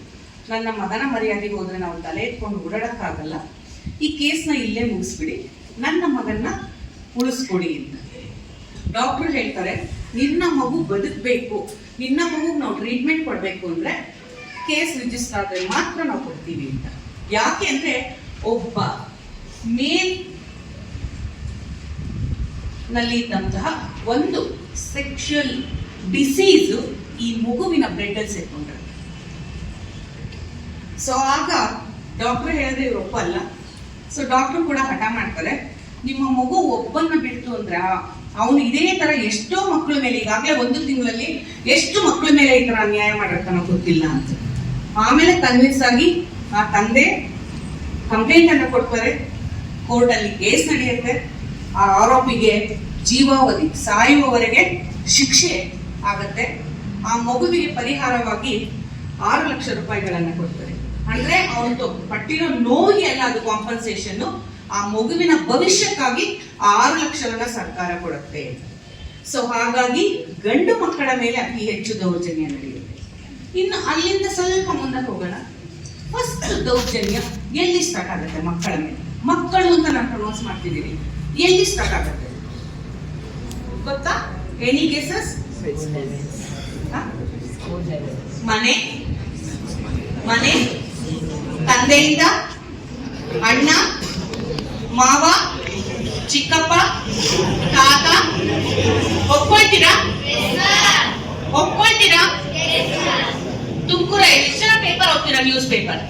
[SPEAKER 3] ನನ್ನ ಮಗನ ಮರ್ಯಾದೆಗೆ ಹೋದ್ರೆ ನಾವು ತಲೆ ಎತ್ಕೊಂಡು ಓಡಾಡಕ್ಕಾಗಲ್ಲ, ಈ ಕೇಸ್ನ ಇಲ್ಲೇ ಮುಗಿಸ್ಬಿಡಿ, ನನ್ನ ಮಗನ್ನ ಉಳಿಸ್ಕೊಡಿ ಅಂತ. ಡಾಕ್ಟರ್ ಹೇಳ್ತಾರೆ, ನಿನ್ನ ಮಗು ಬದುಕಬೇಕು, ನಿನ್ನ ಮಗುಗೆ ನಾವು ಟ್ರೀಟ್ಮೆಂಟ್ ಕೊಡ್ಬೇಕು ಅಂದ್ರೆ ಕೇಸ್ ರಿಜಿಸ್ಟರ್ ಆದ್ರೆ ಮಾತ್ರ ನಾವು ಕೊಡ್ತೀವಿ ಅಂತ. ಯಾಕೆ ಅಂದ್ರೆ ಒಬ್ಬ ಮೇಲ್ ನಲ್ಲಿ ಇದ್ದಂತಹ ಒಂದು ಸೆಕ್ಷುಯಲ್ ಡಿಸೀಸ್ ಈ ಮಗುವಿನ ಬ್ಲಡ್ ಅಲ್ಲಿ ಸೇರ್ಕೊಂಡ್ರೆ. ಸೊ ಆಗ ಡಾಕ್ಟರ್ ಹೇಳಿದ್ರೆ ಇವ್ರು ಒಪ್ಪಲ್ಲ. ಸೊ ಡಾಕ್ಟರ್ ಕೂಡ ಹಠ ಮಾಡ್ತಾರೆ, ನಿಮ್ಮ ಮಗು ಒಬ್ಬನ್ನ ಬಿಡ್ತು ಅಂದ್ರೆ ಅವನು ಇದೇ ತರ ಎಷ್ಟೋ ಮಕ್ಕಳ ಮೇಲೆ, ಈಗಾಗಲೇ 1 ತಿಂಗಳಲ್ಲಿ ಎಷ್ಟು ಮಕ್ಕಳ ಮೇಲೆ ಈ ತರ ಅನ್ಯಾಯ ಮಾಡಿರ್ತಾನೋ ಗೊತ್ತಿಲ್ಲ ಅಂತ. ಆಮೇಲೆ ಕನ್ವಿನ್ಸ್ ಆಗಿ ಆ ತಂದೆ ಕಂಪ್ಲೇಂಟ್ ಅನ್ನು ಕೊಡ್ತಾರೆ. ಕೋರ್ಟ್ ಅಲ್ಲಿ ಕೇಸ್ ನಡೆಯುತ್ತೆ. ಆ ಆರೋಪಿಗೆ ಜೀವಾವಧಿ ಸಾಯುವವರೆಗೆ ಶಿಕ್ಷೆ ಆಗತ್ತೆ. ಆ ಮಗುವಿಗೆ ಪರಿಹಾರವಾಗಿ 6 ಲಕ್ಷ ರೂಪಾಯಿಗಳನ್ನ ಕೊಡ್ತಾರೆ. ಅಂದ್ರೆ ಅವನು ಪಟ್ಟಿರೋ ನೋವಿಗೆ ಅಲ್ಲ, ಅದು ಕಾಂಪನ್ಸೇಷನ್. ಆ ಮಗುವಿನ ಭವಿಷ್ಯಕ್ಕಾಗಿ 6 ಲಕ್ಷವನ್ನ ಸರ್ಕಾರ ಕೊಡುತ್ತೆ. ಸೊ ಹಾಗಾಗಿ ಗಂಡು ಮಕ್ಕಳ ಮೇಲೆ ಅತಿ ಹೆಚ್ಚು ದೌರ್ಜನ್ಯ ನಡೆಯುತ್ತೆ. ಇನ್ನು ಅಲ್ಲಿಂದ ಸ್ವಲ್ಪ ಮುಂದಕ್ಕೆ ಹೋಗೋಣ. ಫಸ್ಟ್ ದೌರ್ಜನ್ಯ ಎಲ್ಲಿ ಸ್ಟಾರ್ಟ್ ಆಗುತ್ತೆ? ಮಕ್ಕಳ ಮೇಲೆ. ಮಕ್ಕಳು ಅಂತ ನಾನು ಪ್ರೊನೌನ್ಸ್ ಮಾಡ್ತಿದ್ದೀನಿ. ಎಲ್ಲಿ ಸ್ಟಾರ್ಟ್ ಆಗುತ್ತೆ ಗೊತ್ತಾ? Any cases? ಮನೆ, ಮನೆ, ತಂದೆಯಿಂದ, ಅಣ್ಣ, ಮಾವ, ಚಿಕ್ಕಪ್ಪ, ತಾತ. ಒಪ್ಕೊಳ್ತೀರಾ? ಒಪ್ಕೊಳ್ತೀರಾ? ತುಮಕೂರ ಎಷ್ಟು ಜನ ಪೇಪರ್ ಓದ್ತೀರಾ? Newspaper.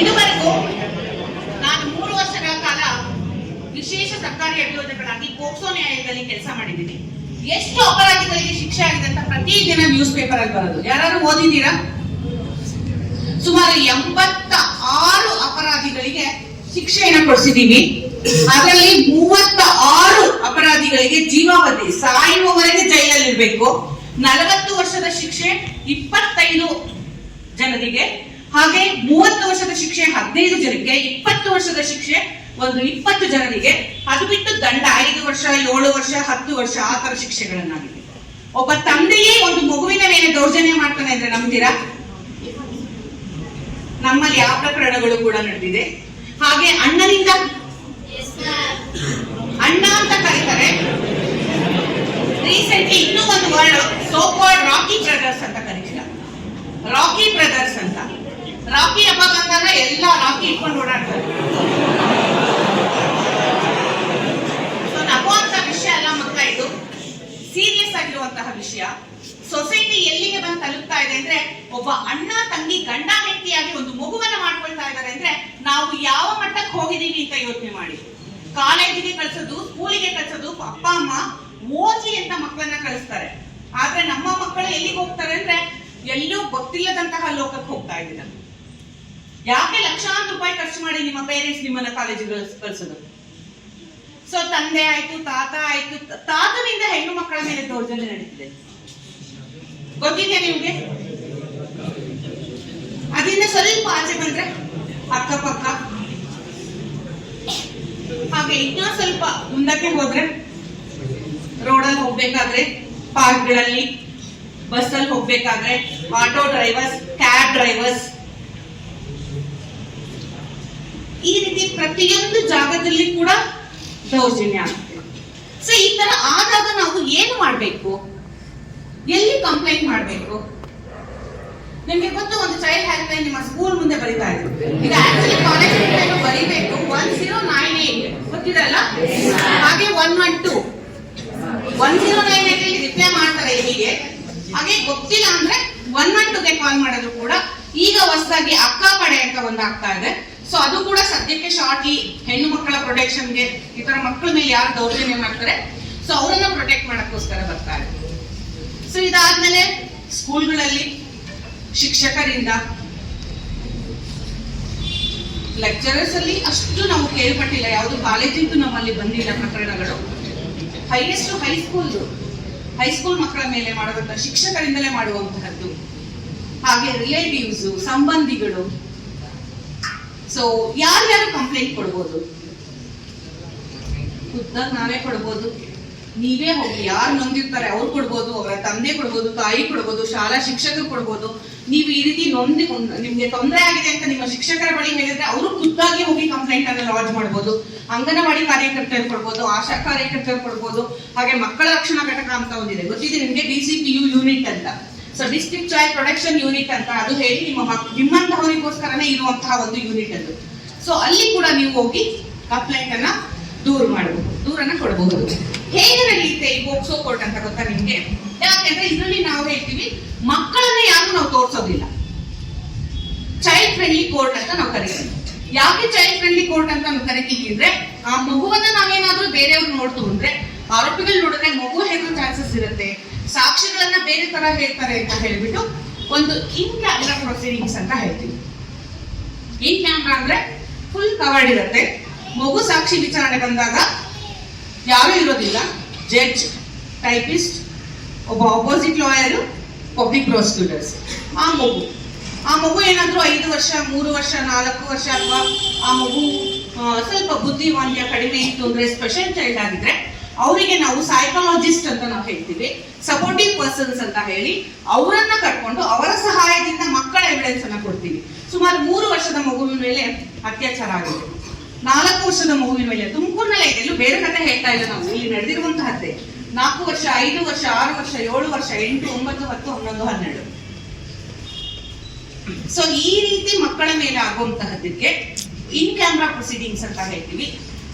[SPEAKER 3] ಇದುವರೆಗೂ ನಾನು 3 ವರ್ಷಗಳ ಕಾಲ ವಿಶೇಷ ಸರ್ಕಾರಿ ಅಭಿಯೋಜಕರಾಗಿ ಪೋಕ್ಸೋ ನ್ಯಾಯಾಲಯದಲ್ಲಿ ಕೆಲಸ ಮಾಡಿದ್ದೀನಿ. ಎಷ್ಟು ಅಪರಾಧಿಗಳಿಗೆ ಶಿಕ್ಷೆ ಆಗಿದೆ ಅಂತ ಪ್ರತಿದಿನ ನ್ಯೂಸ್ ಪೇಪರ್ ಅಲ್ಲಿ ಬರೋದು. ಯಾರು ಓದಿದ್ದೀರಾ? ಸುಮಾರು 86 ಅಪರಾಧಿಗಳಿಗೆ ಶಿಕ್ಷೆಯನ್ನು ಕೊಡಿಸಿದ್ದೀವಿ. ಅದರಲ್ಲಿ 36 ಅಪರಾಧಿಗಳಿಗೆ ಜೀವಾವಧಿ ಸಾಯುವವರೆಗೆ ಜೈಲಲ್ಲಿ ಇರಬೇಕು. 40 ವರ್ಷದ ಶಿಕ್ಷೆ 25 ಜನರಿಗೆ, ಹಾಗೆ 30 ವರ್ಷದ ಶಿಕ್ಷೆ 15 ಜನಕ್ಕೆ, 20 ವರ್ಷದ ಶಿಕ್ಷೆ ಒಂದು 20 ಜನರಿಗೆ. ಅದು ಬಿಟ್ಟು ದಂಡ 5 ವರ್ಷ, 7 ವರ್ಷ, 10 ವರ್ಷ ಆ ತರ ಶಿಕ್ಷೆಗಳನ್ನಾಗಿದೆ. ಒಬ್ಬ ತಂದೆಯೇ ಒಂದು ಮಗುವಿನ ಮೇಲೆ ದೌರ್ಜನ್ಯ ಮಾಡ್ತಾನೆ ಅಂದ್ರೆ ನಂಬ್ತೀರಾ? ನಮ್ಮಲ್ಲಿ ಯಾವ ಪ್ರಕರಣಗಳು ಕೂಡ ನಡೆದಿದೆ. ಹಾಗೆ ಅಣ್ಣನಿಂದ, ಅಣ್ಣ ಅಂತ ಕರೀತಾರೆ. ರೀಸೆಂಟ್ಲಿ ಇನ್ನೂ ಒಂದು word, soap word Rocky brothers ಅಂತ ಕರೀತೀರ. ರಾಕಿ ಬ್ರದರ್ಸ್ ಅಂತ. ರಾಕಿ ಹಬ್ಬ ಬಂದಾಗ ಎಲ್ಲ ರಾಕಿ ಇಟ್ಕೊಂಡು ಓಡಾಡ್ತಾರೆ. ಸೊ ನಗುವಂತ ವಿಷಯ ಅಲ್ಲ ಮಕ್ಕಳ, ಇದು ಸೀರಿಯಸ್ ಆಗಿರುವಂತಹ ವಿಷಯ. ಸೊಸೈಟಿ ಎಲ್ಲಿಗೆ ಬಂದು ತಲುಪ್ತಾ ಇದೆ ಅಂದ್ರೆ, ಒಬ್ಬ ಅಣ್ಣ ತಂಗಿ ಗಂಡ ಹೆಂಡತಿಯಾಗಿ ಒಂದು ಮಗುವನ್ನ
[SPEAKER 4] ನಾವು ಯಾವ ಮಟ್ಟಕ್ಕೆ ಹೋಗಿದೀವಿ ಅಂತ ಯೋಚನೆ ಮಾಡಿ. ಕಾಲೇಜಿಗೆ ಕಳ್ಸೋದು, ಸ್ಕೂಲಿಗೆ ಕಳ್ಸೋದು, ಅಪ್ಪ ಅಮ್ಮ ಓದಿ ಅಂತ ಮಕ್ಕಳನ್ನ ಕಳಿಸ್ತಾರೆ. ಆದ್ರೆ ನಮ್ಮ ಮಕ್ಕಳು ಎಲ್ಲಿಗೆ ಹೋಗ್ತಾರೆ ಅಂದ್ರೆ ಎಲ್ಲೂ ಗೊತ್ತಿಲ್ಲದಂತಹ ಲೋಕಕ್ಕೆ ಹೋಗ್ತಾ ಇದ್ದಾರೆ. ಯಾಕೆ ಲಕ್ಷಾಂತರ ರೂಪಾಯಿ ಖರ್ಚು ಮಾಡಿ ನಿಮ್ಮ ಪೇರೆಂಟ್ಸ್ ನಿಮ್ಮನ್ನ ಕಾಲೇಜಿಗೆ ಕಳ್ಸೋದು? ಸೊ ತಂದೆ ಆಯ್ತು, ತಾತ ಆಯ್ತು, ತಾತನಿಂದ ಹೆಣ್ಣು ಮಕ್ಕಳ ಮೇಲೆ ದೌರ್ಜನ್ಯ ನಡೀತಿದೆ, ಗೊತ್ತಿದೆ ನಿಮ್ಗೆ? ಅದರಿಂದ ಸ್ವಲ್ಪ ಆಚೆ ಬಂದ್ರೆ ಅಕ್ಕಪಕ್ಕ, ಹಾಗೆ ಇನ್ನೂ ಸ್ವಲ್ಪ ಮುಂದಕ್ಕೆ ಹೋದ್ರೆ ರೋಡಲ್ಲಿ ಹೋಗ್ಬೇಕಾದ್ರೆ, ಪಾರ್ಕ್ಗಳಲ್ಲಿ, ಬಸ್ಸಲ್ಲಿ ಹೋಗ್ಬೇಕಾದ್ರೆ, ಆಟೋ ಡ್ರೈವರ್ಸ್, ಕ್ಯಾಬ್ ಡ್ರೈವರ್ಸ್, ಈ ರೀತಿ ಪ್ರತಿಯೊಂದು ಜಾಗದಲ್ಲಿ ಕೂಡ ದೌರ್ಜನ್ಯ ಆಗುತ್ತೆ. ಸೊ ಈ ತರ ಆದಾಗ ನಾವು ಏನು ಮಾಡ್ಬೇಕು, ಎಲ್ಲಿ ಕಂಪ್ಲೇಂಟ್ ಮಾಡ್ಬೇಕು? ನಿಮ್ಗೆ ಗೊತ್ತು, ಒಂದು ಚೈಲ್ಡ್ ಹೆಲ್ಪ್ ಲೈನ್ ನಿಮ್ಮ ಸ್ಕೂಲ್ ಮುಂದೆ ಬರೀತಾ ಇದೆ. ಈಗ ಆಕ್ಚುಲಿ ಕಾಲೇಜ್ ಬರೀಬೇಕು 1098 ಗೊತ್ತಿರಲ್ಲ, ಹಾಗೆ 112 1098 ರಿಪ್ಲೈ ಮಾಡ್ತಾರೆ ಹೀಗೆ. ಹಾಗೆ ಗೊತ್ತಿಲ್ಲ ಅಂದ್ರೆ 112ಗೆ ಕಾಲ್ ಮಾಡೋದು ಕೂಡ ಈಗ ಹೊಸದಾಗಿ ಅಕ್ಕ ಪಡೆ ಅಂತ ಒಂದು ಆಗ್ತಾ ಇದೆ. ಸೊ ಅದು ಕೂಡ ಸದ್ಯಕ್ಕೆ ಶಾರ್ಟ್ಲಿ ಹೆಣ್ಣು ಮಕ್ಕಳ ಪ್ರೊಟೆಕ್ಷನ್ಗೆ, ಈ ತರ ಮಕ್ಕಳ ಮೇಲೆ ಯಾರು ದೌರ್ಜನ್ಯ ಮಾಡ್ತಾರೆ ಸೊ ಅವರನ್ನ ಪ್ರೊಟೆಕ್ಟ್ ಮಾಡಕ್ಕೋಸ್ಕರ ಬರ್ತಾ ಇದೆ. ಸೊ ಇದಾದ್ಮೇಲೆ ಸ್ಕೂಲ್ಗಳಲ್ಲಿ ಶಿಕ್ಷಕರಿಂದ, ಲೆಕ್ಚರರ್ಸ್ ಅಲ್ಲಿ ಅಷ್ಟು ನಾವು ಕೇಳ್ಪಟ್ಟಿಲ್ಲ, ಯಾವುದು ಕಾಲೇಜಿಂದು ನಮ್ಮಲ್ಲಿ ಬಂದಿಲ್ಲ ಪ್ರಕರಣಗಳು. ಹೈಯೆಸ್ಟ್ ಹೈಸ್ಕೂಲ್ ಮಕ್ಕಳ ಮೇಲೆ ಮಾಡುವಂತಹ ಶಿಕ್ಷಕರಿಂದಲೇ ಮಾಡುವಂತಹದ್ದು. ಹಾಗೆ ರಿಲೇಟಿವ್ಸ್, ಸಂಬಂಧಿಗಳು. ಸೊ ಯಾರ್ಯಾರು ಕಂಪ್ಲೇಂಟ್ ಕೊಡ್ಬೋದು? ಖುದ್ದಾಗಿ ನಾವೇ ಕೊಡ್ಬೋದು. ನೀವೇ ಹೋಗಿ ಯಾರು ನೊಂದಿರ್ತಾರೆ ಅವ್ರು ಕೊಡ್ಬೋದು, ಅವರ ತಂದೆ ಕೊಡ್ಬೋದು, ತಾಯಿ ಕೊಡ್ಬೋದು, ಶಾಲಾ ಶಿಕ್ಷಕರು ಕೊಡ್ಬೋದು. ನೀವು ಈ ರೀತಿ ನಿಮ್ಗೆ ತೊಂದರೆ ಆಗಿದೆ ಅಂತ ನಿಮ್ಮ ಶಿಕ್ಷಕರ ಬಳಿ ಹೇಳಿದ್ರೆ ಅವರು ಖುದ್ದಾಗಿ ಹೋಗಿ ಕಂಪ್ಲೇಂಟ್ ಅನ್ನು ಲಾಡ್ಜ್ ಮಾಡ್ಬೋದು. ಅಂಗನವಾಡಿ ಕಾರ್ಯಕರ್ತರು ಕೊಡ್ಬೋದು, ಆಶಾ ಕಾರ್ಯಕರ್ತರು ಕೊಡ್ಬೋದು. ಹಾಗೆ ಮಕ್ಕಳ ರಕ್ಷಣಾ ಘಟಕ ಅಂತ ಒಂದಿದೆ, ಗೊತ್ತಿದೆ ನಿಮ್ಗೆ, DCPU ಯೂನಿಟ್ ಅಂತ. So district child protection unit ಅಂತ, ಅದು ಹೇಳಿ ನಿಮ್ಮಂತಹವರಿಗೋಸ್ಕರನೇ ಇರುವಂತಹ ಒಂದು ಯೂನಿಟ್ ಅದು. ಸೊ ಅಲ್ಲಿ ಕೂಡ ನೀವು ಹೋಗಿ ಕಂಪ್ಲೇಂಟ್ ಅನ್ನ ದೂರನ್ನ ಕೊಡಬಹುದು. ಹೇಗೆ ನಡೆಯುತ್ತೆ ಈ ಪೋಕ್ಸೋ ಕೋರ್ಟ್ ಅಂತ ಗೊತ್ತಾ ನಿಮ್ಗೆ? ಯಾಕೆಂದ್ರೆ ಇದರಲ್ಲಿ ನಾವು ಹೇಳ್ತೀವಿ, ಮಕ್ಕಳನ್ನ ಯಾರು ನಾವು ತೋರ್ಸೋದಿಲ್ಲ, ಚೈಲ್ಡ್ ಫ್ರೆಂಡ್ಲಿ ಕೋರ್ಟ್ ಅಂತ ನಾವು ಕರಿತೀವಿ. ಯಾಕೆ ಚೈಲ್ಡ್ ಫ್ರೆಂಡ್ಲಿ ಕೋರ್ಟ್ ಅಂತ ನಾವು ಕರಿತೀವಿ ಅಂದ್ರೆ, ಆ ಮಗುವನ್ನ ನಾವೇನಾದ್ರೂ ಬೇರೆಯವ್ರು ನೋಡ್ತು ಅಂದ್ರೆ, ಆರೋಪಿಗಳು ನೋಡಿದ್ರೆ ಮಗು ಹೇಗೋ ಚಾನ್ಸಸ್ ಇರುತ್ತೆ, ಸಾಕ್ಷಿಗಳನ್ನ ಬೇರೆ ತರ ಹೇಳ್ತಾರೆ ಅಂತ ಹೇಳ್ಬಿಟ್ಟು ಒಂದು ಇನ್ ಕ್ಯಾಮ್ರಾ ಪ್ರೊಸೀಡಿಂಗ್ಸ್ ಅಂತ ಹೇಳ್ತೀವಿ. ಇನ್ ಕ್ಯಾಮ್ರಾ ಅಂದ್ರೆ ಫುಲ್ ಕವರ್ಡ್ ಇರುತ್ತೆ. ಮಗು ಸಾಕ್ಷಿ ವಿಚಾರಣೆ ಬಂದಾಗ ಯಾರು ಇರೋದಿಲ್ಲ, ಜಡ್ಜ್, ಟೈಪಿಸ್ಟ್, ಒಬ್ಬ ಅಪೋಸಿಟ್ ಲಾಯರ್, ಪಬ್ಲಿಕ್ ಪ್ರಾಸಿಕ್ಯೂಟರ್ಸ್. ಆ ಮಗು ಏನಾದ್ರೂ 5 ವರ್ಷ, 3 ವರ್ಷ, 4 ವರ್ಷ ಅಥವಾ ಆ ಮಗು ಸ್ವಲ್ಪ ಬುದ್ಧಿಮಾಂದ್ಯ ಕಡಿಮೆ ಇತ್ತು ಅಂದ್ರೆ, ಸ್ಪೆಷಲ್ ಚೈಲ್ಡ್ ಆಗಿದ್ರೆ ಅವರಿಗೆ ನಾವು ಸೈಕಾಲಜಿಸ್ಟ್ ಅಂತ ನಾವು ಹೇಳ್ತೀವಿ, ಸಪೋರ್ಟಿವ್ ಪರ್ಸನ್ಸ್ ಅಂತ ಹೇಳಿ ಅವರನ್ನ ಕರ್ಕೊಂಡು ಅವರ ಸಹಾಯದಿಂದ ಮಕ್ಕಳ ಎವಿಡೆನ್ಸ್ ಅನ್ನ ಕೊಡ್ತೀವಿ. ಸುಮಾರು 3 ವರ್ಷದ ಮಗುವಿನ ಮೇಲೆ ಅತ್ಯಾಚಾರ ಆಗಿದೆ, 4 ವರ್ಷದ ಮಗುವಿನ ಮೇಲೆ ತುಮಕೂರಿನಲ್ಲೇ ಇದೆ, ಎಲ್ಲೂ ಬೇರೆ ಕತೆ ಹೇಳ್ತಾ ಇಲ್ಲ ನಾವು, ಇಲ್ಲಿ ನಡೆದಿರುವಂತಹದ್ದೇ. 4 ವರ್ಷ, 5 ವರ್ಷ, 6 ವರ್ಷ, 7 ವರ್ಷ, 8, 9, 10, 11, 12. ಸೊ ಈ ರೀತಿ ಮಕ್ಕಳ ಮೇಲೆ ಆಗುವಂತಹದಕ್ಕೆ ಇನ್ ಕ್ಯಾಮ್ರಾ ಪ್ರೊಸೀಡಿಂಗ್ಸ್ ಅಂತ ಹೇಳ್ತೀವಿ.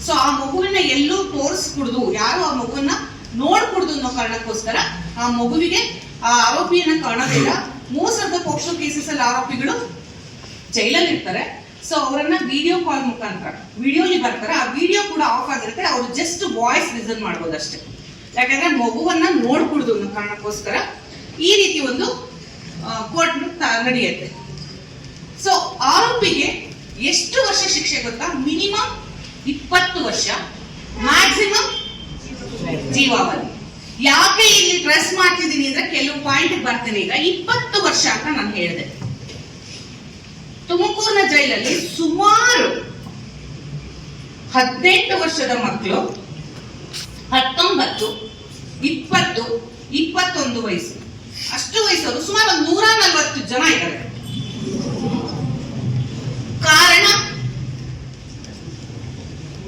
[SPEAKER 4] ಸೊ ಆ ಮಗುವಿನ ಎಲ್ಲೂ ತೋರಿಸ್ಕೊಡುದು, ಯಾರು ಆ ಮಗುವನ್ನ ನೋಡ್ಕೊಡುದು ಅನ್ನೋ ಕಾರಣಕ್ಕೋಸ್ಕರ ಆ ಮಗುವಿಗೆ ಆ ಆರೋಪಿಯನ್ನ ಕಾಣೋದಿಲ್ಲ. Most of the POCSO cases ಅಲ್ಲಿ ಆರೋಪಿಗಳು ಜೈಲಲ್ಲಿ ಇರ್ತಾರೆ. ಸೊ ಅವರನ್ನ ವಿಡಿಯೋ ಕಾಲ್ ಮುಖಾಂತರ ವಿಡಿಯೋಲಿ ಬರ್ತಾರೆ, ಆ ವಿಡಿಯೋ ಕೂಡ ಆಫ್ ಆಗಿರುತ್ತೆ, ಅವ್ರು ಜಸ್ಟ್ ವಾಯ್ಸ್ ಲಿಸನ್ ಮಾಡ್ಬೋದು ಅಷ್ಟೇ. ಯಾಕಂದ್ರೆ ಮಗುವನ್ನ ನೋಡ್ಕೊಡುದು ಅನ್ನೋ ಕಾರಣಕ್ಕೋಸ್ಕರ ಈ ರೀತಿ ಒಂದು ಕೋರ್ಟ್ ನಡೆಯುತ್ತೆ. ಸೊ ಆರೋಪಿಗೆ ಎಷ್ಟು ವರ್ಷ ಶಿಕ್ಷೆ ಗೊತ್ತಾ? ಮಿನಿಮಮ್ 20 ವರ್ಷ, ಮ್ಯಾಕ್ಸಿಮಮ್ ಜೀವಾವಧಿ. ಯಾಕೆ ಇಲ್ಲಿ ಪ್ರೆಸ್ ಮಾಡ್ತಿದ್ದೀನಿ ಅಂದ್ರೆ ಕೆಲವು ಪಾಯಿಂಟ್ ಬರ್ತೇನೆ. ಈಗ 20 ವರ್ಷ ಅಂತ ನಾನು ಹೇಳಿದೆ. ತುಮಕೂರಿನ ಜೈಲಲ್ಲಿ ಸುಮಾರು 18 ವರ್ಷದ ಮಕ್ಕಳು, 19, 20, 21 ವಯಸ್ಸು, ಅಷ್ಟು ವಯಸ್ಸವರು ಸುಮಾರು 140 ಜನ ಇದ್ದಾರೆ. ಕಾರಣ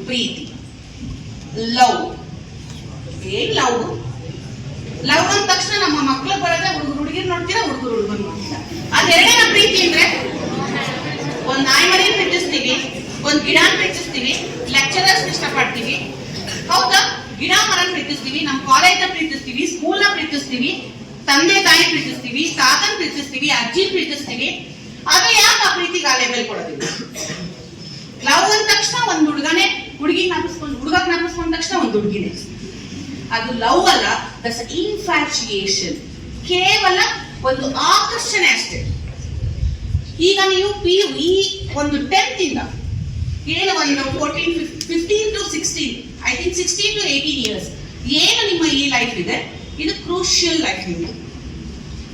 [SPEAKER 4] ಪ್ರೀತಿ, ಲವ್. ಏನ್ ಲವ್ ಅಂದ ತಕ್ಷಣ ನಮ್ಮ ಮಕ್ಕಳು ಬರೋದೇ ಹುಡುಗಿರ್ ನೋಡ್ತೀರಾ, ಹುಡುಗರು ನೋಡ್ತೀರಾ. ಅದೆರಡೇನ ಪ್ರೀತಿ ಅಂದ್ರೆ, ಒಂದ್ ನಾಯಿ ಮರಿನ ಪ್ರೀತಿಸ್ತೀವಿ, ಒಂದ್ ಗಿಡ ಪ್ರೀತಿಸ್ತೀವಿ, ಲೆಕ್ಚರರ್ಸ್ ಇಷ್ಟಪಡ್ತೀವಿ, ಹೌದಾ? ಗಿಡ ಮರ ಪ್ರೀತಿಸ್ತೀವಿ, ನಮ್ ಕಾಲೇಜ್ ಪ್ರೀತಿಸ್ತೀವಿ, ಸ್ಕೂಲ್ ನ ಪ್ರೀತಿಸ್ತೀವಿ, ತಂದೆ ತಾಯಿ ಪ್ರೀತಿಸ್ತೀವಿ, ತಾತನ್ ಪ್ರೀತಿಸ್ತೀವಿ, ಅಜ್ಜಿ ಪ್ರೀತಿಸ್ತೀವಿ. ಆದ್ರೆ ಯಾಕೆ ಆ ಪ್ರೀತಿಗೆ ಆ ಲೆವೆಲ್ ಕೊಡೋದಿಲ್ಲ? ಒಂದು ಹುಡುಗಿ ಜ್ಞಾಪಿಸ್ಕೊಂಡ ತಕ್ಷಣ ಒಂದು ಹುಡುಗಿನೇ. ಅದು ಲವ್ ಅಲ್ಲ, ದಟ್ಸ್ ಇನ್ಫ್ಯಾಚುಯೇಷನ್, ಕೇವಲ ಒಂದು ಆಕರ್ಷಣೆ ಅಷ್ಟೇ. ಈಗ ನೀವು ಈ ಒಂದು 10th ಇಂದ ಏನು ಒಂದು 15 to 16, I think 16 to 18 years ಏನು ನಿಮ್ಮ ಈ ಲೈಫ್ ಇದೆ, ಇದು ಕ್ರೂಷಿಯಲ್ ಲೈಫ್ ನಿಮ್ಗೆ.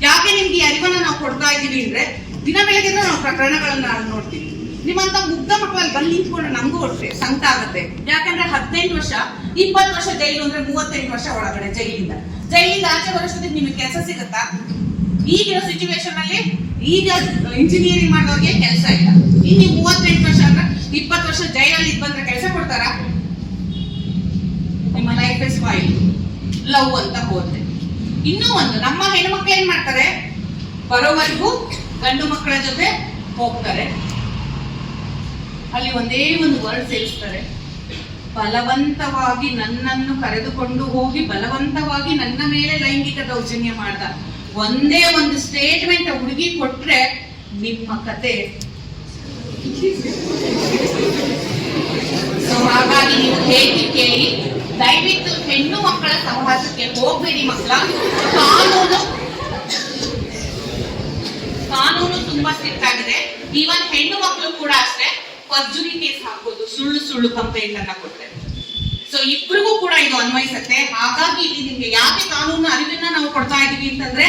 [SPEAKER 4] ಯಾಕೆ ನಿಮ್ಗೆ ಈ ಅರಿವನ್ನ ನಾವು ಕೊಡ್ತಾ ಇದ್ದೀವಿ ಅಂದ್ರೆ, ದಿನ ಬೆಳಗ್ಗೆ ನಾವು ಪ್ರಕರಣಗಳನ್ನ ನೋಡ್ತೀವಿ. ನಿಮ್ಮಂತ ಮುಗ್ಧ ಮಕ್ಕಳಲ್ಲಿ ಬಂದು ನಿಂತ್ಕೊಂಡು ನಮಗೂ ಅಷ್ಟೇ ಸಂಕಟ ಆಗುತ್ತೆ. ಯಾಕಂದ್ರೆ 18 ವರ್ಷ 20 ವರ್ಷ ಜೈಲು ಅಂದ್ರೆ 38 ವರ್ಷ ಒಳಗಡೆ ಜೈಲಿಂದ ಆಚೆ ಬರೋಷ್ಟೊತ್ತಿಗೆ ನಿಮಗೆ ಕೆಲಸ ಸಿಗುತ್ತಾ? ಈಗಿರೋ ಸಿಚುವೇಶನ್ ಅಲ್ಲಿ ಈಗ ಇಂಜಿನಿಯರಿಂಗ್ ಮಾಡೋರಿಗೆ ಕೆಲಸ ಇಲ್ಲ. ಇನ್ನು 38 ವರ್ಷ ಅಂದ್ರೆ 20 ವರ್ಷ ಜೈಲಲ್ಲಿ ಬಂದ್ರೆ ಕೆಲಸ ಕೊಡ್ತಾರ? ನಿಮ್ಮ ಲೈಫ್ ಇಸ್ ಫೈಲ್ ಲವ್ ಅಂತ ಹೋದ್ರೆ. ಇನ್ನೂ ಒಂದು, ನಮ್ಮ ಹೆಣ್ಮಕ್ಳು ಏನ್ ಮಾಡ್ತಾರೆ, ಬರೋವರೆಗೂ ಗಂಡು ಮಕ್ಕಳ ಜೊತೆ ಹೋಗ್ತಾರೆ, ಅಲ್ಲಿ ಒಂದೇ ಒಂದು ವರ್ಡ್ ಸೇರಿಸ್ತಾರೆ, ಬಲವಂತವಾಗಿ ನನ್ನನ್ನು ಕರೆದುಕೊಂಡು ಹೋಗಿ ಬಲವಂತವಾಗಿ ನನ್ನ ಮೇಲೆ ಲೈಂಗಿಕ ದೌರ್ಜನ್ಯ ಮಾಡ್ದ. ಒಂದೇ ಒಂದು ಸ್ಟೇಟ್ಮೆಂಟ್ ಹುಡುಗಿ ಕೊಟ್ರೆ ನಿಮ್ಮ ಕತೆ. ಸೊ ಹಾಗಾಗಿ ನೀವು ಹೇಗೆ ಕೇಳಿ, ದಯವಿಟ್ಟು ಹೆಣ್ಣು ಮಕ್ಕಳ ಸಹವಾಸಕ್ಕೆ ಹೋಗ್ಬೇಡಿ ಮಕ್ಕಳ. ಕಾನೂನು ತುಂಬಾ ಸ್ಟ್ರಿಕ್ಟ್ ಆಗಿದೆ. ಈವನ್ ಹೆಣ್ಣು ಮಕ್ಕಳು ಕೂಡ ಅಷ್ಟೇ ಪರ್ಜುರಿ ಕೇಸ್ ಹಾಕೋದು, ಸುಳ್ಳು ಕಂಪ್ಲೇಂಟ್ ಅನ್ನ ಕೊಟ್ಟರೆ. ಸೊ ಇಬ್ರಿಗೂ ಕೂಡ ಇದು ಅನ್ವಯಿಸುತ್ತೆ. ಹಾಗಾಗಿ ಇಲ್ಲಿ ನಿಮ್ಗೆ ಯಾಕೆ ಕಾನೂನು ಅರಿವನ್ನ ನಾವು ಕೊಡ್ತಾ ಇದೀವಿ ಅಂತಂದ್ರೆ,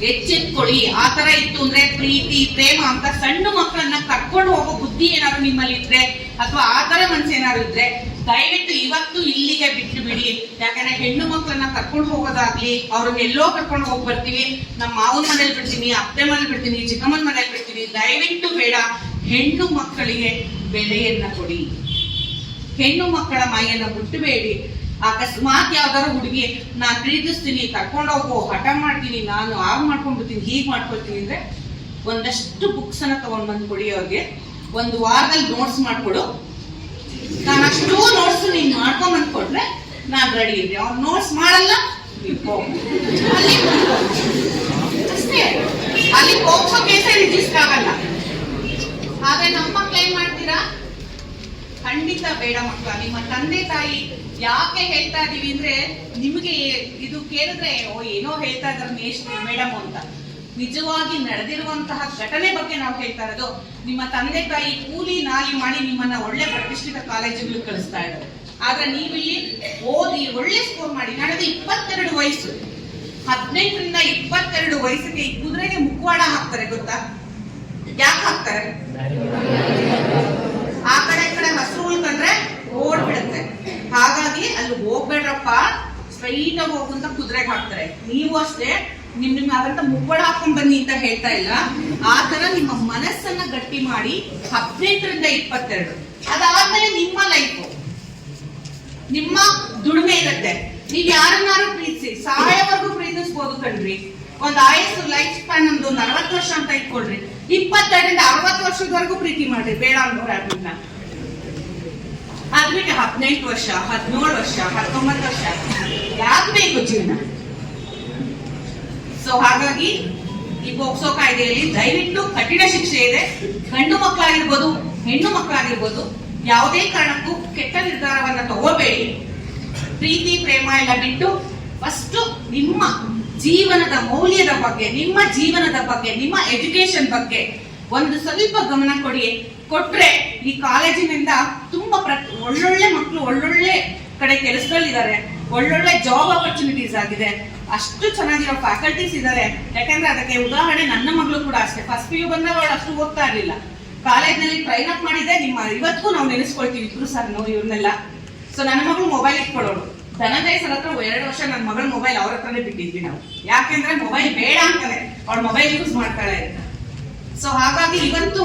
[SPEAKER 4] ಎಚ್ಚೆತ್ಕೊಳ್ಳಿ. ಆ ತರ ಇತ್ತು ಅಂದ್ರೆ ಪ್ರೀತಿ ಪ್ರೇಮ ಅಂತ ಸಣ್ಣ ಮಕ್ಕಳನ್ನ ಕರ್ಕೊಂಡು ಹೋಗೋ ಬುದ್ಧಿ ಏನಾದ್ರು ನಿಮ್ಮಲ್ಲಿ ಇದ್ರೆ, ಅಥವಾ ಆ ತರ ಮನ್ಸು ಏನಾದ್ರು ಇದ್ರೆ, ದಯವಿಟ್ಟು ಇವತ್ತು ಇಲ್ಲಿಗೆ ಬಿಟ್ಟು ಬಿಡಿ. ಯಾಕಂದ್ರೆ ಹೆಣ್ಣು ಮಕ್ಕಳನ್ನ ಕರ್ಕೊಂಡು ಹೋಗೋದಾಗ್ಲಿ, ಅವ್ರನ್ನ ಎಲ್ಲೋ ಕರ್ಕೊಂಡು ಹೋಗಿ ಬರ್ತೀವಿ, ನಮ್ಮ ಮಾವನ ಮನೇಲಿ ಬಿಡ್ತೀನಿ, ಅತ್ತೆ ಮನೇಲಿ ಬಿಡ್ತೀನಿ, ಚಿಕ್ಕಮ್ಮನ ಮನೇಲಿ ಬಿಡ್ತೀನಿ, ದಯವಿಟ್ಟು ಬೇಡ. ಹೆಣ್ಣು ಮಕ್ಕಳಿಗೆ ಬೆಲೆಯನ್ನ ಕೊಡಿ. ಹೆಣ್ಣು ಮಕ್ಕಳ ಮಾಯನ್ನ ಬಿಟ್ಟಬೇಡಿ. ಅಕಸ್ಮಾತ್ ಯಾವ್ದಾರು ಹುಡುಗಿ ನಾನ್ ಪ್ರೀತಿಸ್ತೀನಿ, ಕರ್ಕೊಂಡು ಹೋಗೋ, ಹಠ ಮಾಡ್ತೀನಿ, ನಾನು ಆಗ ಮಾಡ್ಕೊಂಡ್ಬಿಡ್ತೀನಿ, ಹೀಗ್ ಮಾಡ್ಕೊಳ್ತೀನಿ ಅಂದ್ರೆ ಒಂದಷ್ಟು ಬುಕ್ಸ್ ಅನ್ನ ತಗೊಂಡ್ ಬಂದ್ ಕೊಡಿ ಅವ್ರಿಗೆ. ಒಂದು ವಾರದಲ್ಲಿ ನೋಟ್ಸ್ ಮಾಡ್ಕೊಡು, ನಾನು ಅಷ್ಟು ನೋಟ್ಸ್ ನೀನ್ ಮಾಡ್ಕೊಂಡ್ ಬಂದ್ಕೊಟ್ರೆ ನಾನ್ ರೆಡಿ ಇದ್ದೆ. ಅವ್ನು ನೋಟ್ಸ್ ಮಾಡಲ್ಲ, ಅಲ್ಲಿ ಅಷ್ಟೇ, ಅಲ್ಲಿ ಹೋಗೋ ಕೇಸೇ ರಿಜಿಸ್ಟರ್ ಆಗಲ್ಲ. ಆದ್ರೆ ನಮ್ಮ ಮಕ್ಳು ಏನ್ ಮಾಡ್ತೀರಾ? ಖಂಡಿತ ಬೇಡ ಮಕ್ಕಳ. ನಿಮ್ಮ ತಂದೆ ತಾಯಿ ಯಾಕೆ ಹೇಳ್ತಾ ಇದೀವಿ ಅಂದ್ರೆ, ನಿಮಗೆ ಇದು ಕೇಳಿದ್ರೆ ಏನೋ ಹೇಳ್ತಾ ಇದಾರೆ ಮೇಡಮ್ ಅಂತ. ನಿಜವಾಗಿ ನಡೆದಿರುವಂತಹ ಘಟನೆ ಬಗ್ಗೆ ನಾವು ಹೇಳ್ತಾ ಇರೋದು. ನಿಮ್ಮ ತಂದೆ ತಾಯಿ ಕೂಲಿ ನಾಲಿ ಮಾಡಿ ನಿಮ್ಮನ್ನ ಒಳ್ಳೆ ಪ್ರತಿಷ್ಠಿತ ಕಾಲೇಜುಗಳು ಕಳಿಸ್ತಾ ಇದ್ದಾರೆ. ಆದ್ರೆ ನೀವಿಲ್ಲಿ ಓದಿ ಒಳ್ಳೆ ಸ್ಕೋರ್ ಮಾಡಿ, ನಡೆದು 22 ವಯಸ್ಸು, 18ರಿಂದ 22 ವಯಸ್ಸಿಗೆ ಈ ಕುದುರೆಗೆ ಮುಖವಾಡ ಹಾಕ್ತಾರೆ. ಗೊತ್ತಾ ಯಾಕೆ ಹಾಕ್ತಾರೆ? ಆ ಕಡೆ ಹಸಿರು ಉಳ್ಕೊಂಡ್ರೆ ಓಡ್ಬಿಡುತ್ತೆ. ಹಾಗಾಗಿ ಅಲ್ಲಿ ಹೋಗ್ಬೇಡ್ರಪ್ಪ, ಸ್ಟ್ರೈಟ್ ಆಗಿ ಹೋಗುವಂತ ಕುದುರೆಗೆ ಹಾಕ್ತಾರೆ. ನೀವು ಅಷ್ಟೇ ನಿಮ್ ಅದಂತ ಮುಖವಾಡ ಹಾಕೊಂಡ್ ಬನ್ನಿ ಅಂತ ಹೇಳ್ತಾ ಇಲ್ಲ. ಆ ತರ ನಿಮ್ಮ ಮನಸ್ಸನ್ನ ಗಟ್ಟಿ ಮಾಡಿ 18ರಿಂದ 22, ಅದಾದ್ಮೇಲೆ ನಿಮ್ಮ ಲೈಫ್, ನಿಮ್ಮ ದುಡಿಮೆ ಇರುತ್ತೆ. ನೀವ್ ಯಾರನ್ನಾರು ಪ್ರೀತಿಸಿ ಸಾಯವರೆಗೂ ಪ್ರೀತಿಸ್ಬೋದು ಕಣ್ರಿ. ಒಂದ್ ಆಯಸ್ಸು ಲೈಫ್ ಸ್ಪ್ಯಾನ್ ಒಂದು 40 ವರ್ಷ ಅಂತ ಇಟ್ಕೊಳ್ರಿ. 22ರಿಂದ 60 ವರ್ಷದವರೆಗೂ ಪ್ರೀತಿ ಮಾಡ್ರಿ, ಬೇಡ ಅನ್ನೋರು ಯಾರನ್ನ. ಅದ್ಬಿಟ್ಟು 18 ವರ್ಷ, 17 ವರ್ಷ, 19 ವರ್ಷ ಯಾಕೆ ಬೇಕು ಜೀವನ? ಸೊ ಹಾಗಾಗಿ ಈ ಪೋಕ್ಸೋ ಕಾಯ್ದೆಯಲ್ಲಿ ದಯವಿಟ್ಟು ಕಠಿಣ ಶಿಕ್ಷೆ ಇದೆ. ಗಂಡು ಮಕ್ಕಳಾಗಿರ್ಬೋದು, ಹೆಣ್ಣು ಮಕ್ಕಳಾಗಿರ್ಬೋದು, ಯಾವುದೇ ಕಾರಣಕ್ಕೂ ಕೆಟ್ಟ ನಿರ್ಧಾರವನ್ನ ತಗೋಬೇಡಿ. ಪ್ರೀತಿ ಪ್ರೇಮ ಎಲ್ಲ ಬಿಟ್ಟು ಫಸ್ಟ್ ನಿಮ್ಮ ಜೀವನದ ಮೌಲ್ಯದ ಬಗ್ಗೆ, ನಿಮ್ಮ ಜೀವನದ ಬಗ್ಗೆ, ನಿಮ್ಮ ಎಜುಕೇಶನ್ ಬಗ್ಗೆ ಒಂದು ಸ್ವಲ್ಪ ಗಮನ ಕೊಟ್ರೆ ಈ ಕಾಲೇಜಿನಿಂದ ತುಂಬಾ ಒಳ್ಳೊಳ್ಳೆ ಮಕ್ಕಳು ಒಳ್ಳೊಳ್ಳೆ ಕಡೆ ಕೆಲಸದಲ್ಲಿದ್ದಾರೆ, ಒಳ್ಳೊಳ್ಳೆ ಜಾಬ್ ಆಪರ್ಚುನಿಟೀಸ್ ಆಗಿದೆ, ಅಷ್ಟು ಚೆನ್ನಾಗಿರೋ ಫ್ಯಾಕಲ್ಟೀಸ್ ಇದ್ದಾರೆ. ಯಾಕಂದ್ರೆ ಅದಕ್ಕೆ ಉದಾಹರಣೆ ನನ್ನ ಮಗಳು ಕೂಡ ಅಷ್ಟೇ. ಫಸ್ಟ್ PU ಬಂದಾಗ ಅವಳು ಅಷ್ಟು ಓದ್ತಾ ಇರ್ಲಿಲ್ಲ, ಕಾಲೇಜ್ನಲ್ಲಿ ಟ್ರೈನ್ ಅಪ್ ಮಾಡಿದೆ. ಇವತ್ತಿಗೂ ನಾವು ನೆನೆಸ್ಕೊಳ್ತೀವಿ ಇಬ್ರು ಸರ್ ನಾವು ಇವ್ರನ್ನೆಲ್ಲ. ಸೊ ನನ್ನ ಮಗಳು ಮೊಬೈಲ್ ಇಟ್ಕೊಳ್ಳೋಳು. ಧನಂಜಯ್ ಸರ್ ಹತ್ರ 2 ವರ್ಷ ನನ್ನ ಮಗಳ ಮೊಬೈಲ್ ಅವ್ರ ಹತ್ರನೇ ಬಿಟ್ಟಿದ್ವಿ ನಾವು. ಯಾಕೆಂದ್ರೆ ಮೊಬೈಲ್ ಬೇಡ ಅಂತಾನೆ, ಅವಳು ಮೊಬೈಲ್ ಯೂಸ್ ಮಾಡ್ತಾಳೆ. ಸೊ ಹಾಗಾಗಿ ಇವತ್ತು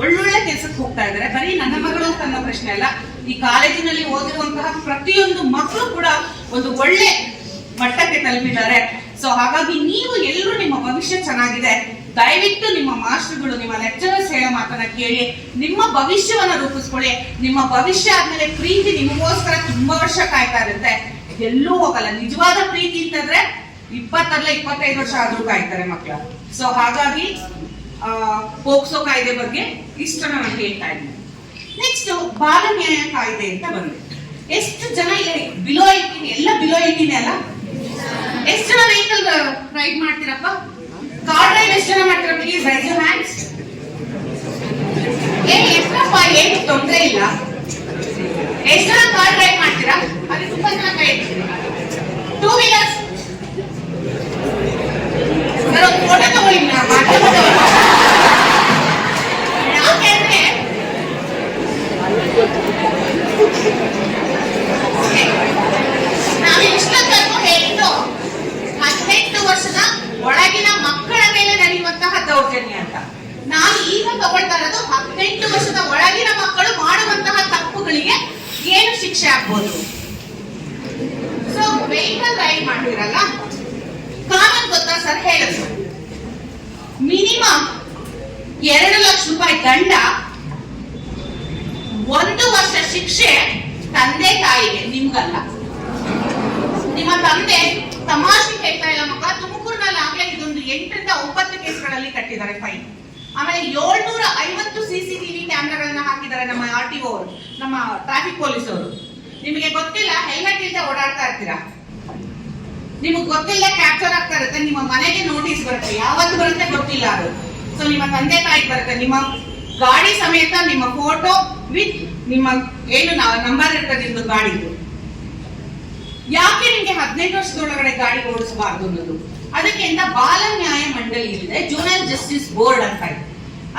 [SPEAKER 4] ಒಳ್ಳೊಳ್ಳೆ ಕೆಲಸಕ್ಕೆ ಹೋಗ್ತಾ ಇದ್ದಾರೆ. ಬರೀ ನನ್ನ ಮಗಳು ಅಂತ ಅನ್ನೋ ಪ್ರಶ್ನೆ ಅಲ್ಲ, ಈ ಕಾಲೇಜಿನಲ್ಲಿ ಓದಿರುವಂತಹ ಪ್ರತಿಯೊಂದು ಮಕ್ಕಳು ಕೂಡ ಒಂದು ಒಳ್ಳೆ ಮಟ್ಟಕ್ಕೆ ತಲುಪಿದ್ದಾರೆ. ಸೊ ಹಾಗಾಗಿ ನೀವು ಎಲ್ಲರೂ ನಿಮ್ಮ ಭವಿಷ್ಯ ಚೆನ್ನಾಗಿದೆ, ದಯವಿಟ್ಟು ನಿಮ್ಮ ಮಾಸ್ಟರ್ಗಳು, ನಿಮ್ಮ ಲೆಕ್ಚರರ್ಸ್ ಹೇಳೋ ಮಾತನ್ನ ಕೇಳಿ ನಿಮ್ಮ ಭವಿಷ್ಯವನ್ನ ರೂಪಿಸ್ಕೊಳ್ಳಿ. ನಿಮ್ಮ ಭವಿಷ್ಯ ಆದ್ಮೇಲೆ ಪ್ರೀತಿ ನಿಮಗೋಸ್ಕರ ತುಂಬಾ ವರ್ಷ ಕಾಯ್ತಾ ಇರುತ್ತೆ, ಎಲ್ಲೂ ಹೋಗಲ್ಲ. ನಿಜವಾದ ಪ್ರೀತಿ ಅಂತಂದ್ರೆ 20 25 ವರ್ಷ ಆದ್ರೂ ಕಾಯ್ತಾರೆ ಮಕ್ಕಳು. ಸೊ ಹಾಗಾಗಿ ಪೋಕ್ಸೋ ಕಾಯ್ದೆ ಬಗ್ಗೆ ಇಷ್ಟ ನಾನು ಹೇಳ್ತಾ ಇದ್ದೀನಿ. ನೆಕ್ಸ್ಟ್ ಬಾಲ ನ್ಯಾಯ ಕಾಯ್ದೆ ಅಂತ ಬಂದಿದೆ. ಎಷ್ಟು ಜನ ಇಲ್ಲಿ ಬಿಲೋ 18 ಎಲ್ಲ ಬಿಲೋ 18 ಅಲ್ಲ? ಎಷ್ಟು ಜನ ವೆಹಿಕಲ್ ರೈಡ್ ಮಾಡ್ತೀರಪ್ಪ? ಕಾರ್ ಡ್ರೈವ್ ಎಷ್ಟು ಜನ ಮಾಡ್ತೀರಾ? Please raise your hands. ಎಷ್ಟಪ್ಪ, ಏನು ತೊಂದರೆ ಇಲ್ಲ. ಎಷ್ಟು ಜನ ಕಾರ್ ಡ್ರೈವ್ ಮಾಡ್ತೀರಾ? ಅಲ್ಲಿ ತುಂಬಾ ಜನ ಕೈ ಎತ್ತೀರಿ. ಟೂ ವೀಲರ್ಸ್ ಒಂದು ಫೋಟೋ ತಗೊಳ್ಳಿ. ಯಾಕೆಂದ್ರೆ ನಾವು ಇಷ್ಟೊತ್ತರೆಗೂ ಹೇಳಿದ್ದು 18 ವರ್ಷದ ಒಳಗಿನ ಮಕ್ಕಳ ಮೇಲೆ ನಡೆಯುವಂತಹ ದೌರ್ಜನ್ಯ ಅಂತ. ನಾನು ಈಗ ತಗೊಳ್ತಾ ಇರೋದು 18 ವರ್ಷದ ಒಳಗಿನ ಮಕ್ಕಳು ಮಾಡುವಂತಹ ತಪ್ಪುಗಳಿಗೆ ಏನು ಶಿಕ್ಷೆ ಆಗ್ಬೋದು. ಸೊ ವೆಹಿಕಲ್ ರೈಡ್ ಮಾಡ್ತಿರಲ್ಲ, ಕಾನೂನು ಗೊತ್ತಾ ಸರ್? ಹೇಳಿದ್ರು ಮಿನಿಮಮ್ 2 ಲಕ್ಷ ರೂಪಾಯಿ ದಂಡ, 1 ವರ್ಷ ಶಿಕ್ಷೆ ತಂದೆ ತಾಯಿಗೆ, ನಿಮ್ಗಲ್ಲ. ನಿಮ್ಮ ತಂದೆ ತಮಾಷೆ ಹೇಳ್ತಾ ಇಲ್ಲ ಮಕ್ಕಳ. ತುಮಕೂರಿನಲ್ಲಿ ಆಗ್ಲೇ ಇದೊಂದು 8 ರಿಂದ 9 ಕೇಸ್ಗಳಲ್ಲಿ ಕಟ್ಟಿದ್ದಾರೆ ಫೈನ್. ಆಮೇಲೆ 750 CCTV ಕ್ಯಾಮೆರಾಗಳನ್ನ ಹಾಕಿದ್ದಾರೆ ನಮ್ಮ RTO ಅವರು, ನಮ್ಮ ಟ್ರಾಫಿಕ್ ಪೊಲೀಸ್ ಅವರು. ನಿಮಗೆ ಗೊತ್ತಿಲ್ಲ, ಹೆಲ್ಮೆಟ್ ಇಲ್ಲದೆ ಓಡಾಡ್ತಾ ಇರ್ತೀರಾ, ನಿಮಗೆ ಗೊತ್ತಿಲ್ಲ, ಕ್ಯಾಪ್ಚರ್ ಆಗ್ತಾ ಇರುತ್ತೆ, ನಿಮ್ಮ ಮನೆಗೆ ನೋಟಿಸ್ ಬರುತ್ತೆ. ಯಾವತ್ತು ಬರುತ್ತೆ ಗೊತ್ತಿಲ್ಲ ಅದು. ಸೊ ನಿಮ್ಮ ತಂದೆ ತಾಯಿಗೆ ಬರುತ್ತೆ, ನಿಮ್ಮ ಗಾಡಿ ಸಮೇತ ನಿಮ್ಮ ಫೋಟೋ ವಿತ್ ನಿಮ್ಮ ಏನು ನಂಬರ್ ಇರ್ತದೆ ನಿಮ್ದು ಗಾಡಿದು. ಯಾಕೆ ನಿಮ್ಗೆ 18 ವರ್ಷದೊಳಗಡೆ ಗಾಡಿ ಓಡಿಸಬಾರ್ದು ಅನ್ನೋದು, ಅದಕ್ಕೆ ಅಂತ ಬಾಲ ನ್ಯಾಯ ಮಂಡಳಿ ಇದೆ, ಜೂನಲ್ ಜಸ್ಟಿಸ್ ಬೋರ್ಡ್ ಅಂತ ಇದೆ.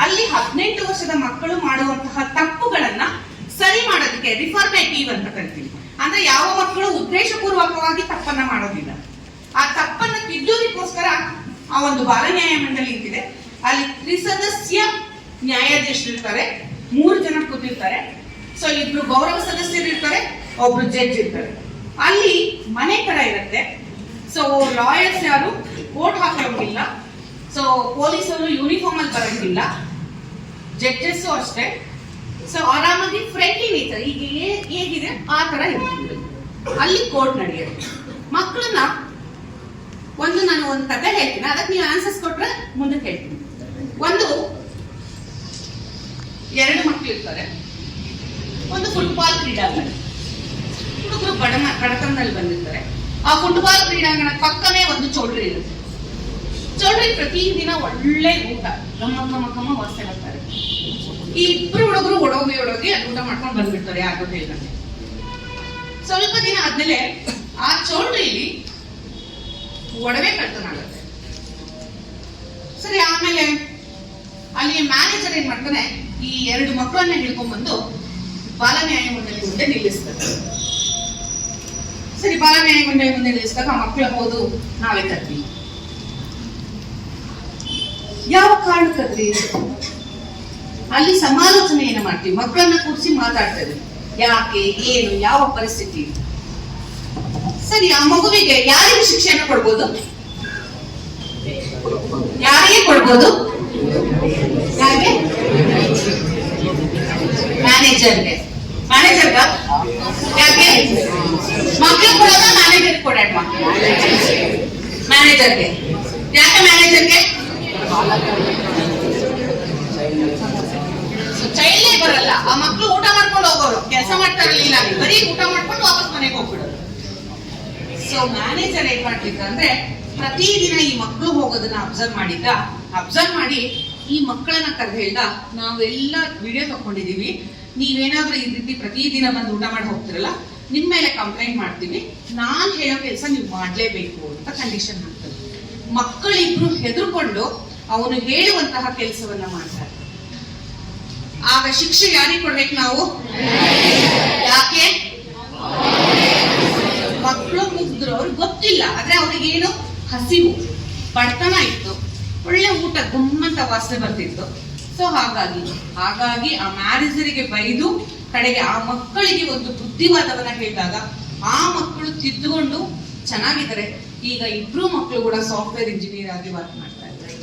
[SPEAKER 4] ಅಲ್ಲಿ 18 ವರ್ಷದ ಮಕ್ಕಳು ಮಾಡುವಂತಹ ತಪ್ಪುಗಳನ್ನ ಸರಿ ಮಾಡೋದಕ್ಕೆ ರಿಫಾರ್ಮೇಟಿವ್ ಅಂತ ಕರಿತೀವಿ. ಅಂದ್ರೆ ಯಾವ ಮಕ್ಕಳು ಉದ್ದೇಶಪೂರ್ವಕವಾಗಿ ತಪ್ಪನ್ನ ಮಾಡೋದಿಲ್ಲ, ಆ ತಪ್ಪನ್ನ ತಿದ್ದುವುದಕ್ಕೋಸ್ಕರ ಆ ಒಂದು ಬಾಲ ನ್ಯಾಯ ಮಂಡಳಿ ಇದೆ. ಅಲ್ಲಿ 3 ಸದಸ್ಯ ನ್ಯಾಯಾಧೀಶರು ಇರ್ತಾರೆ, 3 ಜನ ಕೂತಿರ್ತಾರೆ. ಸೊ 2 ಗೌರವ ಸದಸ್ಯರು ಇರ್ತಾರೆ, ಒಬ್ರು ಜಡ್ಜ್ ಇರ್ತಾರೆ. ಅಲ್ಲಿ ಮನೆ ಕರ ಇರುತ್ತೆ. ಸೊ ಲಾಯರ್ಸ್ ಯಾರು ಕೋರ್ಟ್ ಹಾಕೋಂಗಿಲ್ಲ, ಸೊ ಪೊಲೀಸರು ಯೂನಿಫಾರ್ಮ್ ಅಲ್ಲಿ ಬರೋಂಗಿಲ್ಲ, ಜಡ್ಜಸ್ ಅಷ್ಟೇ. ಸೊ ಆರಾಮಾಗಿ ಫ್ರೆಂಡ್ಲಿ ನೇಚರ್, ಈಗ ಹೇಗಿದೆ ಆ ತರ ಇರುತ್ತೆ. ಅಲ್ಲಿ ಕೋರ್ಟ್ ನಡೆಯುತ್ತೆ. ಮಕ್ಕಳನ್ನ ನಾನು ಒಂದು ಕತೆ ಹೇಳ್ತೀನಿ, ಅದಕ್ಕೆ ನೀವು ಆನ್ಸರ್ಸ್ ಕೊಟ್ರೆ ಮುಂದಕ್ಕೆ ಹೇಳ್ತೀನಿ. 2 ಮಕ್ಕಳು ಇರ್ತಾರೆ, ಒಂದು ಫುಟ್ಬಾಲ್ ಕ್ರೀಡಾಂಗಣ. ಹುಡುಗರು ಬಡತನದಲ್ಲಿ ಬಂದಿರ್ತಾರೆ. ಆ ಫುಟ್ಬಾಲ್ ಕ್ರೀಡಾಂಗಣ ಪಕ್ಕನೇ ಒಂದು ಚೌಲ್ಟ್ರಿ ಇರುತ್ತೆ. ಚೌಲ್ಟ್ರಿ ಪ್ರತಿದಿನ ಒಳ್ಳೆ ಊಟ ಗಮ್ಮ ವಾಸನೆ ಬರ್ತಾರೆ. ಈ 2 ಹುಡುಗರು ಒಡೋಗಿ ಅಲ್ಲಿ ಊಟ ಮಾಡ್ಕೊಂಡು ಬಂದ್ಬಿಡ್ತಾರೆ, ಯಾರಿಗೂ ಹೇಳ್ದಂಗೆ. ಸ್ವಲ್ಪ ದಿನ ಆದ್ಮೇಲೆ ಆ ಚೌಲ್ಟ್ರಿಲಿ ಒಡವೆ ಕಳ್ತನ ಆಗುತ್ತೆ. ಸರಿ, ಆಮೇಲೆ ಅಲ್ಲಿ ಮ್ಯಾನೇಜರ್ ಏನ್ ಮಾಡ್ತಾನೆ, ಈ 2 ಮಕ್ಕಳನ್ನ ಹಿಡ್ಕೊಂಡ್ಬಂದು ಬಾಲ ನ್ಯಾಯ ಮಂಡಳಿ ಮುಂದೆ ನಿಲ್ಲಿಸ್ತಾರೆ. ಸರಿ, ಬಾಲ ನ್ಯಾಯ ಮಂಡಳಿ ಮುಂದೆ ನಿಲ್ಲಿಸಿದಾಗ ಆ ಮಕ್ಕಳು ಹೋದು ನಾವೇ ತರ್ತೀವಿ. ಯಾವ ಕಾರಣಕ್ಕದ್ರಿ? ಅಲ್ಲಿ ಸಮಾಲೋಚನೆಯನ್ನು ಮಾಡ್ತೀವಿ, ಮಕ್ಕಳನ್ನ ಕೂರಿಸಿ ಮಾತಾಡ್ತೇವೆ, ಯಾಕೆ, ಏನು, ಯಾವ ಪರಿಸ್ಥಿತಿ. ಸರಿ, ಆ ಮಗುವಿಗೆ ಯಾರಿಗೆ ಶಿಕ್ಷೆಯನ್ನು ಕೊಡ್ಬೋದು? ಯಾರಿಗೆ ಕೊಡ್ಬೋದು? ಯಾರಿಗೆ? ಮ್ಯಾನೇಜರ್ಗೆ. ಯಾಕೆ? ಮಕ್ಕಳು ಕೊಡೋದ ಮ್ಯಾನೇಜರ್ ಕೊಡಾಟ? ಮ್ಯಾನೇಜರ್ಗೆ. ಯಾಕೆ ಮ್ಯಾನೇಜರ್ಗೆ? ಚೈಲ್ಡ್ ಲೇಬರ್ ಅಲ್ಲ, ಆ ಮಕ್ಕಳು ಊಟ ಮಾಡ್ಕೊಂಡು ಹೋಗೋರು, ಕೆಲಸ ಮಾಡ್ತಾ ಇರಲಿಲ್ಲ, ಬರೀ ಊಟ ಮಾಡ್ಕೊಂಡು ವಾಪಸ್ ಮನೆಗೆ ಹೋಗ್ಬಿಡೋರು. ಸೊ ಮ್ಯಾನೇಜರ್ ಏನ್ ಮಾಡ್ತಿದ್ದ ಅಂದ್ರೆ, ಪ್ರತಿದಿನ ಈ ಮಕ್ಕಳು ಹೋಗೋದನ್ನ ಅಬ್ಸರ್ವ್ ಮಾಡಿ ಈ ಮಕ್ಕಳನ್ನ ಕರೆದು ಹೇಳ್ದ, ನಾವೆಲ್ಲ ವಿಡಿಯೋ ತಕೊಂಡಿದೀವಿ, ನೀವೇನಾದ್ರೂ ಈ ರೀತಿ ಪ್ರತಿದಿನ ಬಂದು ಊಟ ಮಾಡಿ ಹೋಗ್ತಿರಲ್ಲ, ನಿಮ್ ಮೇಲೆ ಕಂಪ್ಲೇಂಟ್ ಮಾಡ್ತೀವಿ, ನಾನ್ ಹೇಳೋ ಕೆಲಸ ನೀವು ಮಾಡ್ಲೇಬೇಕು ಅಂತ ಕಂಡೀಷನ್ ಹಾಕ್ತಾರೆ. ಮಕ್ಕಳಿಬ್ರು ಹೆದರ್ಕೊಂಡು ಅವನು ಹೇಳುವಂತಹ ಕೆಲಸವನ್ನ ಮಾಡ್ತಾರೆ. ಆಗ ಶಿಕ್ಷೆ ಯಾರಿಗೆ ಕೊಡ್ಬೇಕು ನಾವು? ಯಾಕೆ? ಮಕ್ಕಳು ಮುಗ್ದ್ರು, ಅವ್ರಿಗೆ ಗೊತ್ತಿಲ್ಲ, ಆದ್ರೆ ಅವ್ರಿಗೇನು ಹಸಿವು, ಬಡತನ ಇತ್ತು, ಒಳ್ಳೆ ಊಟ ಗಮ್ಮಂತ ವಾಸನೆ ಬರ್ತಿತ್ತು. ಸೊ ಹಾಗಾಗಿ ಆ ಮ್ಯಾನೇಜರಿಗೆ ಬೈದು ಕಡೆಗೆ ಆ ಮಕ್ಕಳಿಗೆ ಒಂದು ಬುದ್ಧಿವಾದವನ್ನ ಹೇಳಿದಾಗ ಆ ಮಕ್ಕಳು ತಿದ್ದುಕೊಂಡು ಚೆನ್ನಾಗಿದ್ದಾರೆ. ಈಗ 2 ಮಕ್ಕಳು ಕೂಡ ಸಾಫ್ಟ್ವೇರ್ ಇಂಜಿನಿಯರ್ ಆಗಿ ವರ್ಕ್ ಮಾಡ್ತಾ ಇದ್ದಾರೆ.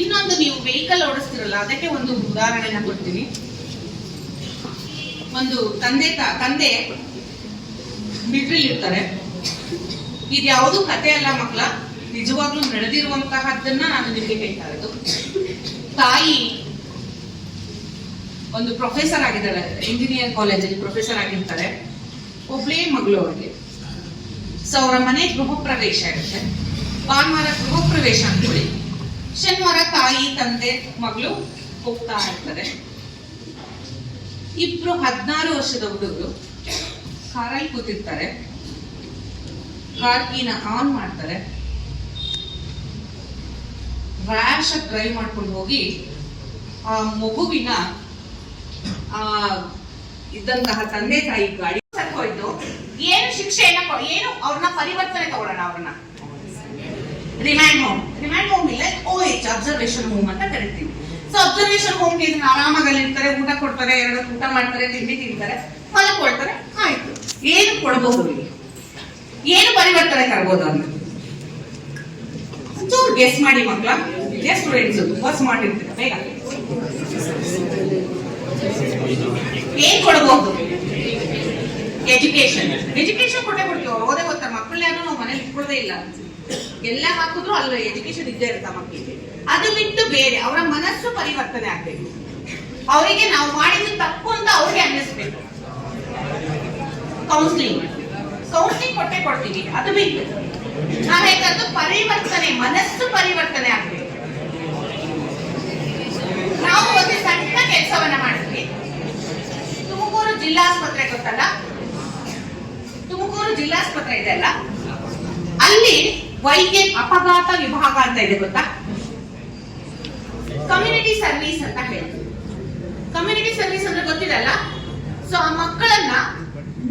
[SPEAKER 4] ಇನ್ನೊಂದು, ನೀವು ವೆಹಿಕಲ್ ಓಡಿಸ್ತಿರಲ್ಲ, ಅದಕ್ಕೆ ಒಂದು ಉದಾಹರಣೆನ ಕೊಡ್ತೀನಿ. ಒಂದು ತಂದೆ ಮಿಲಿಟರಿಲಿ ಇರ್ತಾರೆ. ಇದು ಯಾವುದು ಕತೆ ಅಲ್ಲ ಮಕ್ಕಳ, ನಿಜ ನಿಜವಾಗ್ಲೂ ನಡೆದಿರುವಂತಹದ್ದನ್ನ ನಾನು ನಿಮಗೆ ಹೇಳ್ತಾ ಇರೋದು. ತಾಯಿ ಒಂದು ಪ್ರೊಫೆಸರ್ ಆಗಿದ್ದಾಳೆ, ಇಂಜಿನಿಯರ್ ಕಾಲೇಜಲ್ಲಿ ಪ್ರೊಫೆಸರ್ ಆಗಿರ್ತಾರೆ. ಒಬ್ಳೇ ಮಗಳು ಅವ್ರಿಗೆ. ಸೊ ಅವರ ಮನೆ ಗೃಹ ಪ್ರವೇಶ ಇರುತ್ತೆ. ಭಾನುವಾರ ಗೃಹ ಪ್ರವೇಶ ಅನ್ಕೊಳ್ಳಿ, ಶನಿವಾರ ತಾಯಿ ತಂದೆ ಮಗಳು ಹೋಗ್ತಾ ಇರ್ತಾರೆ. ಇಬ್ರು 16 ವರ್ಷದ ಹುಡುಗರು ಕಾರಲ್ಲಿ ಕೂತಿರ್ತಾರೆ. ಕಾರ್ ಕೀನ ಆನ್ ಮಾಡ್ತಾರೆ. ರ್ಯಾಶ್ ಆಗಿ ಡ್ರೈವ್ ಮಾಡ್ಕೊಂಡು ಹೋಗಿ ಆ ಮಗುವಿನ ಇದ್ದಂತಹ ತಂದೆ ತಾಯಿ ಗಾಡಿ ಹೋಯ್ತು. ಏನು ಶಿಕ್ಷೆ ಏನು ಅವ್ರನ್ನ ಪರಿವರ್ತನೆ ತಗೊಳ್ಳೋಣ, ಅವ್ರನ್ನ ರಿಮ್ಯಾಂಡ್ ಹೋಮ್ ಇಲ್ಲ OH ಅಬ್ಸರ್ವೇಷನ್ ಹೋಮ್ ಅಂತ ಕರಿತೀವಿ. ಸೊ ಅಬ್ಸರ್ವೇಷನ್ ಹೋಮ್ಗೆ ಇದನ್ನ ಆರಾಮಾಗಿ ಇರ್ತಾರೆ, ಊಟ ಕೊಡ್ತಾರೆ, 2 ಊಟ ಮಾಡ್ತಾರೆ, ತಿಂಡಿ ತಿಂತಾರೆ, ಮಲಕೊಳ್ತಾರೆ, ಆಯ್ತು. ಏನು ಕೊಡಬಹುದು, ಏನು ಪರಿವರ್ತನೆ ತರಬಹುದು ಅಂತ ಒಂಚೂರು ಗೆಸ್ ಮಾಡಿ ಮಕ್ಕಳ. ಸ್ಟೂಡೆಂಟ್ಸ್ ಬಸ್ ಮಾಡಿರ್ತೀರ, ಬೇಗ ಏನ್ ಕೊಡಬಹುದು? ಎಜುಕೇಶನ್ ಕೊಟ್ಟೆ ಕೊಡ್ತೀವಿ. ಓದೇ ಗೊತ್ತಾ ಮಕ್ಕಳನ್ನ ಯಾರು ನಾವು ಮನೇಲಿ ಇಟ್ಕೊಳ್ಳೋದೇ ಇಲ್ಲ. ಎಲ್ಲ ಹಾಕಿದ್ರು ಅಲ್ಲ ಎಜುಕೇಶನ್ ಇದ್ದೇ ಇರುತ್ತ ಮಕ್ಕಳಿಗೆ. ಅದು ಬಿಟ್ಟು ಬೇರೆ ಅವರ ಮನಸ್ಸು ಪರಿವರ್ತನೆ ಆಗ್ಬೇಕು. ಅವರಿಗೆ ನಾವು ಮಾಡಿದ್ದು ತಪ್ಪು ಅಂತ ಅವ್ರಿಗೆ ಅನ್ನಿಸ್ಬೇಕು. ಕೌನ್ಸಿಲಿಂಗ್ ಕೊಟ್ಟೆ ಕೊಡ್ತೀವಿ. ಅದು ಬಿಟ್ಟು ನಾವ್ ಹೇಗಂದ್ರೆ ಪರಿವರ್ತನೆ, ಮನಸ್ಸು ಪರಿವರ್ತನೆ ಆಗ್ಬೇಕು. ನಾವು ಒಂದು ಸಣ್ಣ ಕೆಲಸವನ್ನ ಮಾಡಿದ್ವಿ. ತುಮಕೂರು ಜಿಲ್ಲಾಸ್ಪತ್ರೆ ಗೊತ್ತಲ್ಲ, ತುಮಕೂರು ಜಿಲ್ಲಾಸ್ಪತ್ರೆ ಇದೆ ಅಲ್ಲ, ಅಲ್ಲಿ ವೈದ್ಯ ಅಪಘಾತ ವಿಭಾಗ ಅಂತ ಇದೆ ಗೊತ್ತಾ? ಕಮ್ಯುನಿಟಿ ಸರ್ವಿಸ್ ಅಂತ ಹೇಳ್ತೀವಿ. ಕಮ್ಯುನಿಟಿ ಸರ್ವಿಸ್ ಅಂದ್ರೆ ಗೊತ್ತಿದಲ್ಲ. ಸೊ ಆ ಮಕ್ಕಳನ್ನ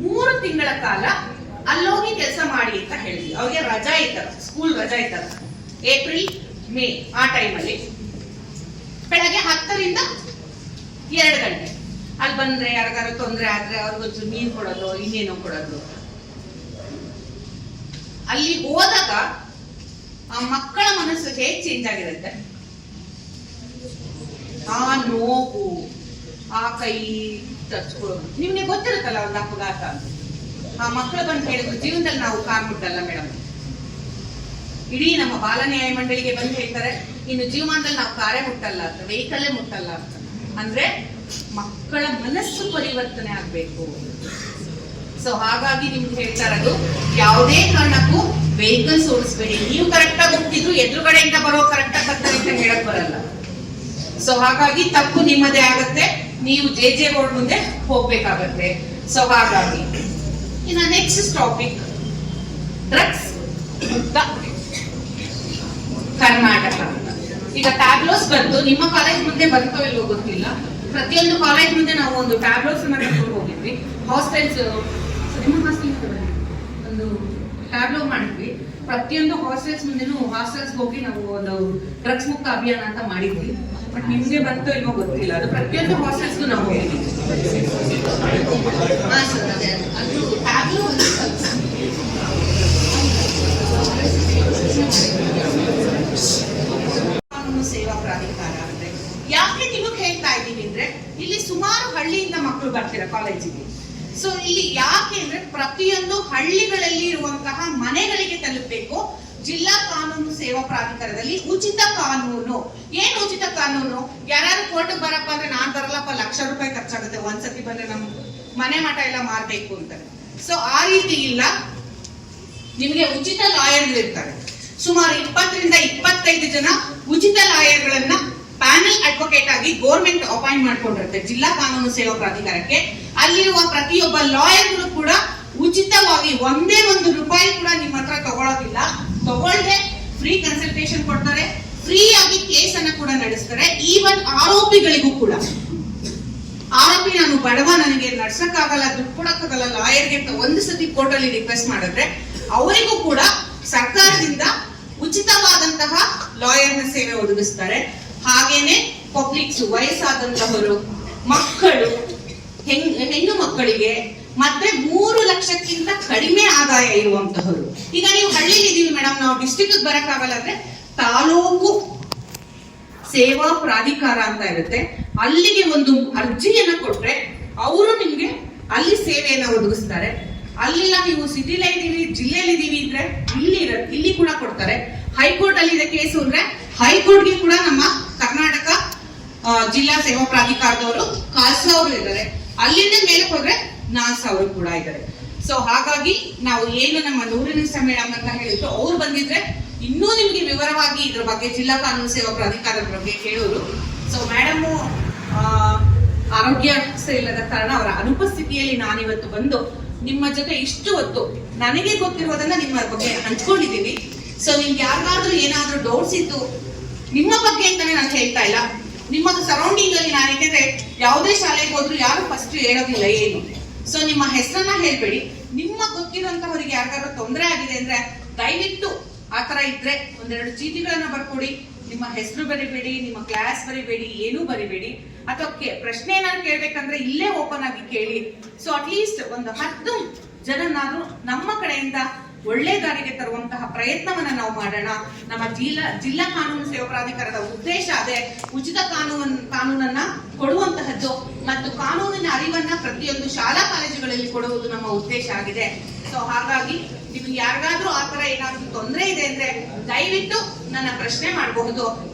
[SPEAKER 4] 3 ತಿಂಗಳ ಕಾಲ ಅಲ್ಲೋಗಿ ಕೆಲಸ ಮಾಡಿ ಅಂತ ಹೇಳ್ತೀವಿ. ಅವ್ರಿಗೆ ರಜಾ ಇರ್ತಾರೆ, ಸ್ಕೂಲ್ ರಜಾ ಇರ್ತಾರೆ, ಏಪ್ರಿಲ್ ಮೇ ಆ ಟೈಮಲ್ಲಿ. ಬೆಳಗ್ಗೆ 10ರಿಂದ 2 ಗಂಟೆ ಅಲ್ಲಿ ಬಂದ್ರೆ ಯಾರಿಗಾರು ತೊಂದರೆ ಆದ್ರೆ ಅವ್ರಿಗೊಂಚೂರು ನೀರು ಕೊಡೋದು, ಇನ್ನೇನೋ ಕೊಡೋದು. ಅಲ್ಲಿ ಹೋದಾಗ ಆ ಮಕ್ಕಳ ಮನಸ್ಸು ಹೇಗೆ ಚೇಂಜ್ ಆಗಿರುತ್ತೆ, ಆ ನೋವು, ಆ ಕೈ ತರ್ಚ್ಕೊಳ್ಳೋದು. ನಿಮ್ಗೆ ಗೊತ್ತಿರುತ್ತಲ್ಲ ಒಂದು ಅಪಘಾತ ಅಂತ. ಆ ಮಕ್ಕಳು ಬಂದು ಹೇಳಿದ್ರು, ಜೀವನದಲ್ಲಿ ನಾವು ಕಾರ್ ಮುಟ್ಟಲ್ಲ ಮೇಡಮ್. ಇಡೀ ನಮ್ಮ ಬಾಲ ನ್ಯಾಯ ಮಂಡಳಿಗೆ ಬಂದು ಹೇಳ್ತಾರೆ, ಇನ್ನು ಜೀವಮಾನದಲ್ಲಿ ನಾವು ಕಾರೇ ಮುಟ್ಟಲ್ಲ ಅಂತ, ವೆಹಿಕಲ್ಲೇ ಮುಟ್ಟಲ್ಲ ಅಂತ. ಅಂದ್ರೆ ಮಕ್ಕಳ ಮನಸ್ಸು ಪರಿವರ್ತನೆ ಆಗ್ಬೇಕು. ಸೊ ಹಾಗಾಗಿ ನಿಮ್ಗೆ ಹೇಳ್ತಾ ಇರೋದು, ಯಾವುದೇ ಕಾರಣಕ್ಕೂ ವೆಹಿಕಲ್ಸ್ ಓಡಿಸ್ಬೇಡಿ. ನೀವು ಕರೆಕ್ಟ್ ಆಗಿ ಹೋಗ್ತಿದ್ರು, ಎದುರುಗಡೆಯಿಂದ ಬರೋ ಕರೆಕ್ಟ್ ಆಗಿ ಬರ್ತಾರೆ ಅಂತ ಹೇಳಕ್ ಬರಲ್ಲ. ಸೊ ಹಾಗಾಗಿ ತಪ್ಪು ನಿಮ್ಮದೇ ಆಗತ್ತೆ, ನೀವು JJ ಬೋರ್ಡ್ ಮುಂದೆ ಹೋಗ್ಬೇಕಾಗತ್ತೆ. ಸೊ ಹಾಗಾಗಿ ಇನ್ನು ನೆಕ್ಸ್ಟ್ ಟಾಪಿಕ್, ಡ್ರಗ್ಸ್ ಮುಕ್ತ ಕರ್ನಾಟಕ. ಈಗ ಟ್ಯಾಬ್ಲೋಸ್ ಬಂತು, ನಿಮ್ಮ ಕಾಲೇಜ್ ಮುಂದೆ ಬಂತೋ ಇಲ್ಲೋ ಗೊತ್ತಿಲ್ಲ. ಪ್ರತಿಯೊಂದು ಕಾಲೇಜ್ ಮುಂದೆ ನಾವು ಒಂದು ಟ್ಯಾಬ್ಲೋಸ್ ಅನ್ನ ಕರ್ಕೊಂಡು ಹೋಗಿದ್ವಿ. ಹಾಸ್ಟೆಲ್ಸ್, ನಿಮ್ಮ ಹಾಸ್ಟೆಲ್ ಒಂದು ಟ್ಯಾಬ್ಲೋ ಮಾಡಿದ್ವಿ. ಪ್ರತಿಯೊಂದು ಹಾಸ್ಟೆಲ್ಸ್ ಮುಂದೆನೂ ಹಾಸ್ಟೆಲ್ಸ್ ಹೋಗಿ ನಾವು ಒಂದು ಡ್ರಗ್ಸ್ ಮುಕ್ತ ಅಭಿಯಾನ ಅಂತ ಮಾಡಿದ್ವಿ. ಬಟ್ ನಿಮ್ಗೆ ಬಂತೋ ಇಲ್ವೋ ಗೊತ್ತಿಲ್ಲ. ಅದು ಪ್ರತಿಯೊಂದು ಹಾಸ್ಟೆಲ್ಸ್ಗೂ ನಾವು ಹೋಗಿದ್ವಿ. ಅದು ಟ್ಯಾಬ್ಲೋ ಕಾನೂನು ಸೇವಾ ಪ್ರಾಧಿಕಾರ ಅಂದ್ರೆ ಯಾಕೆ ನಿಮಗೆ ಹೇಳ್ತಾ ಇದ್ದೀವಿ ಅಂದ್ರೆ, ಇಲ್ಲಿ ಸುಮಾರು ಹಳ್ಳಿಯಿಂದ ಮಕ್ಕಳು ಬರ್ತೀರ ಕಾಲೇಜಿಗೆ. ಸೊ ಇಲ್ಲಿ ಯಾಕೆ ಅಂದ್ರೆ ಪ್ರತಿಯೊಂದು ಹಳ್ಳಿಗಳಲ್ಲಿ ಇರುವಂತಹ ಮನೆಗಳಿಗೆ ತಲುಪಬೇಕು. ಜಿಲ್ಲಾ ಕಾನೂನು ಸೇವಾ ಪ್ರಾಧಿಕಾರದಲ್ಲಿ ಉಚಿತ ಕಾನೂನು. ಏನು ಉಚಿತ ಕಾನೂನು? ಯಾರು ಕೋರ್ಟ್ಗೆ ಬರಪ್ಪ ಅಂದ್ರೆ ನಾನ್ ಬರಲ್ಲಪ್ಪ, ಲಕ್ಷ ರೂಪಾಯಿ ಖರ್ಚಾಗುತ್ತೆ ಒಂದ್ಸತಿ ಬಂದ್ರೆ ನಮ್ ಮನೆ ಮಠ ಎಲ್ಲ ಮಾರ್ಬೇಕು ಅಂತ. ಸೊ ಆ ರೀತಿ ಇಲ್ಲ, ನಿಮಗೆ ಉಚಿತ ಲಾಯರ್ಗಳು ಇರ್ತಾರೆ. ಸುಮಾರು 20ರಿಂದ 25 ಜನ ಉಚಿತ ಲಾಯರ್ಗಳನ್ನ ಪ್ಯಾನಲ್ ಅಡ್ವೊಕೇಟ್ ಆಗಿ ಗೌರ್ಮೆಂಟ್ ಅಪಾಯಿಂಟ್ ಮಾಡ್ಕೊಂಡಿರುತ್ತೆ ಜಿಲ್ಲಾ ಕಾನೂನು ಸೇವಾ ಪ್ರಾಧಿಕಾರಕ್ಕೆ. ಅಲ್ಲಿರುವ ಪ್ರತಿಯೊಬ್ಬ ಲಾಯರ್ಗಳು ಕೂಡ ಉಚಿತವಾಗಿ ಒಂದೇ ಒಂದು ರೂಪಾಯಿ ಕೂಡ ನಿಮ್ಮ ಹತ್ರ ತಗೊಳ್ಳೋದಿಲ್ಲ. ತಗೊಳ್ದೆ ಫ್ರೀ ಕನ್ಸಲ್ಟೇಷನ್ ಕೊಡ್ತಾರೆ, ಫ್ರೀ ಆಗಿ ಕೇಸ್ ಅನ್ನ ಕೂಡ ನಡೆಸ್ತಾರೆ. ಈವನ್ ಆರೋಪಿಗಳಿಗೂ ಕೂಡ, ಆರೋಪಿ ನಾನು ಬಡವ, ನನಗೆ ನಡ್ಸಕ್ಕಾಗಲ್ಲ, ದುಡ್ಡು ಕೊಡಕ್ಕಾಗಲ್ಲ ಲಾಯರ್ಗೆ ಅಂತ ಒಂದು ಸತಿ ಕೋರ್ಟ್ ಅಲ್ಲಿ ರಿಕ್ವೆಸ್ಟ್ ಮಾಡಿದ್ರೆ ಅವರಿಗೂ ಕೂಡ ಸರ್ಕಾರದಿಂದ ಉಚಿತವಾದಂತಹ ಲಾಯರ್ನ ಸೇವೆ ಒದಗಿಸ್ತಾರೆ. ಹಾಗೇನೆ ಪಬ್ಲಿಕ್ಸ್, ವಯಸ್ಸಾದಂತಹವರು, ಮಕ್ಕಳು, ಹೆಣ್ಣು ಮಕ್ಕಳಿಗೆ ಮತ್ತೆ 3 ಲಕ್ಷಕ್ಕಿಂತ ಕಡಿಮೆ ಆದಾಯ ಇರುವಂತಹವರು. ಈಗ ನೀವು ಹಳ್ಳಿಲಿ ಇದೀವಿ ಮೇಡಮ್, ನಾವು ಡಿಸ್ಟ್ರಿಕ್ಟ್ ಬರಕ್ಕಾಗಲ್ಲ ಅಂದ್ರೆ ತಾಲೂಕು ಸೇವಾ ಪ್ರಾಧಿಕಾರ ಅಂತ ಇರುತ್ತೆ, ಅಲ್ಲಿಗೆ ಒಂದು ಅರ್ಜಿಯನ್ನ ಕೊಟ್ರೆ ಅವರು ನಿಮ್ಗೆ ಅಲ್ಲಿ ಸೇವೆಯನ್ನ ಒದಗಿಸ್ತಾರೆ. ಅಲ್ಲಿಲ್ಲ ನೀವು ಸಿಟಿಲೇ ಇದೀವಿ, ಜಿಲ್ಲೆಯಲ್ಲಿ ಇದೀವಿ ಇದ್ರೆ ಇಲ್ಲಿ ಕೂಡ ಕೊಡ್ತಾರೆ. ಹೈಕೋರ್ಟ್ ಅಲ್ಲಿ ಇದೆ ಕೇಸು ಅಂದ್ರೆ ಹೈಕೋರ್ಟ್ಗೆ ಕೂಡ ನಮ್ಮ ಕರ್ನಾಟಕ ಜಿಲ್ಲಾ ಸೇವಾ ಪ್ರಾಧಿಕಾರದವರು 4,000 ಇದ್ದಾರೆ. ಅಲ್ಲಿಂದ ಮೇಲೆ ಹೋದ್ರೆ 4,000 ಕೂಡ ಇದ್ದಾರೆ. ಸೊ ಹಾಗಾಗಿ ನಾವು ಏನು ನಮ್ಮ ನೂರಿನ ಮೇಡಮ್ ಅಂತ ಹೇಳಿದ್ರು, ಅವ್ರು ಬಂದಿದ್ರೆ ಇನ್ನೂ ನಿಮ್ಗೆ ವಿವರವಾಗಿ ಇದ್ರ ಬಗ್ಗೆ ಜಿಲ್ಲಾ ಕಾನೂನು ಸೇವಾ ಪ್ರಾಧಿಕಾರದ ಬಗ್ಗೆ ಕೇಳೋರು. ಸೊ ಮೇಡಮ್ ಆರೋಗ್ಯ ಇಲ್ಲದ ಕಾರಣ ಅವರ ಅನುಪಸ್ಥಿತಿಯಲ್ಲಿ ನಾನಿವತ್ತು ಬಂದು ನಿಮ್ಮ ಜೊತೆ ಇಷ್ಟು ಹೊತ್ತು ನನಗೆ ಗೊತ್ತಿರೋದನ್ನ ನಿಮ್ಮ ಬಗ್ಗೆ ಹಂಚ್ಕೊಂಡಿದ್ದೀನಿ. ಸೊ ನಿಮ್ಗೆ ಯಾರಿಗಾದ್ರೂ ಏನಾದ್ರೂ ಡೌಟ್ಸ್ ಇತ್ತು ನಿಮ್ಮ ಬಗ್ಗೆ ಅಂತಾನೆ ನಾನು ಹೇಳ್ತಾ ಇಲ್ಲ, ನಿಮ್ಮ ಸರೌಂಡಿಂಗ್ ಅಲ್ಲಿ ನಾನು ಯಾಕೆಂದ್ರೆ ಯಾವುದೇ ಶಾಲೆಗೆ ಹೋದ್ರು ಯಾರು ಫಸ್ಟ್ ಹೇಳೋದಿಲ್ಲ ಏನು. ಸೊ ನಿಮ್ಮ ಹೆಸರನ್ನ ಹೇಳ್ಬೇಡಿ, ನಿಮ್ಮ ಗೊತ್ತಿರೋಂತವರಿಗೆ ಯಾರಿಗಾದ್ರೂ ತೊಂದರೆ ಆಗಿದೆ ಅಂದ್ರೆ ದಯವಿಟ್ಟು ಆತರ ಇದ್ರೆ ಒಂದೆರಡು ಚೀಟಿಗಳನ್ನ ಬರ್ಕೊಡಿ. ನಿಮ್ಮ ಹೆಸರು ಬರಿಬೇಡಿ, ನಿಮ್ಮ ಕ್ಲಾಸ್ ಬರಿಬೇಡಿ, ಏನೂ ಬರಿಬೇಡಿ. ಅಥವಾ ಪ್ರಶ್ನೆ ಏನಾದ್ರು ಕೇಳ್ಬೇಕಂದ್ರೆ ಇಲ್ಲೇ ಓಪನ್ ಆಗಿ ಕೇಳಿ. ಸೊ ಅಟ್ಲೀಸ್ಟ್ ಒಂದು 10 ಜನನಾದ್ರೂ ನಮ್ಮ ಕಡೆಯಿಂದ ಒಳ್ಳೆ ದಾರಿಗೆ ತರುವಂತಹ ಪ್ರಯತ್ನವನ್ನ ನಾವು ಮಾಡೋಣ. ನಮ್ಮ ಜಿಲ್ಲಾ ಕಾನೂನು ಸೇವಾ ಪ್ರಾಧಿಕಾರದ ಉದ್ದೇಶ ಅದೇ, ಉಚಿತ ಕಾನೂನನ್ನ ಕೊಡುವಂತಹದ್ದು ಮತ್ತು ಕಾನೂನಿನ ಅರಿವನ್ನ ಪ್ರತಿಯೊಂದು ಶಾಲಾ ಕಾಲೇಜುಗಳಲ್ಲಿ ಕೊಡುವುದು ನಮ್ಮ ಉದ್ದೇಶ ಆಗಿದೆ. ಸೊ ಹಾಗಾಗಿ ನಿಮ್ಗೆ ಯಾರಿಗಾದ್ರೂ ಆತರ ಏನಾದ್ರೂ ತೊಂದರೆ ಇದೆ ಅಂದ್ರೆ ದಯವಿಟ್ಟು ನನ್ನ ಪ್ರಶ್ನೆ ಮಾಡಬಹುದು.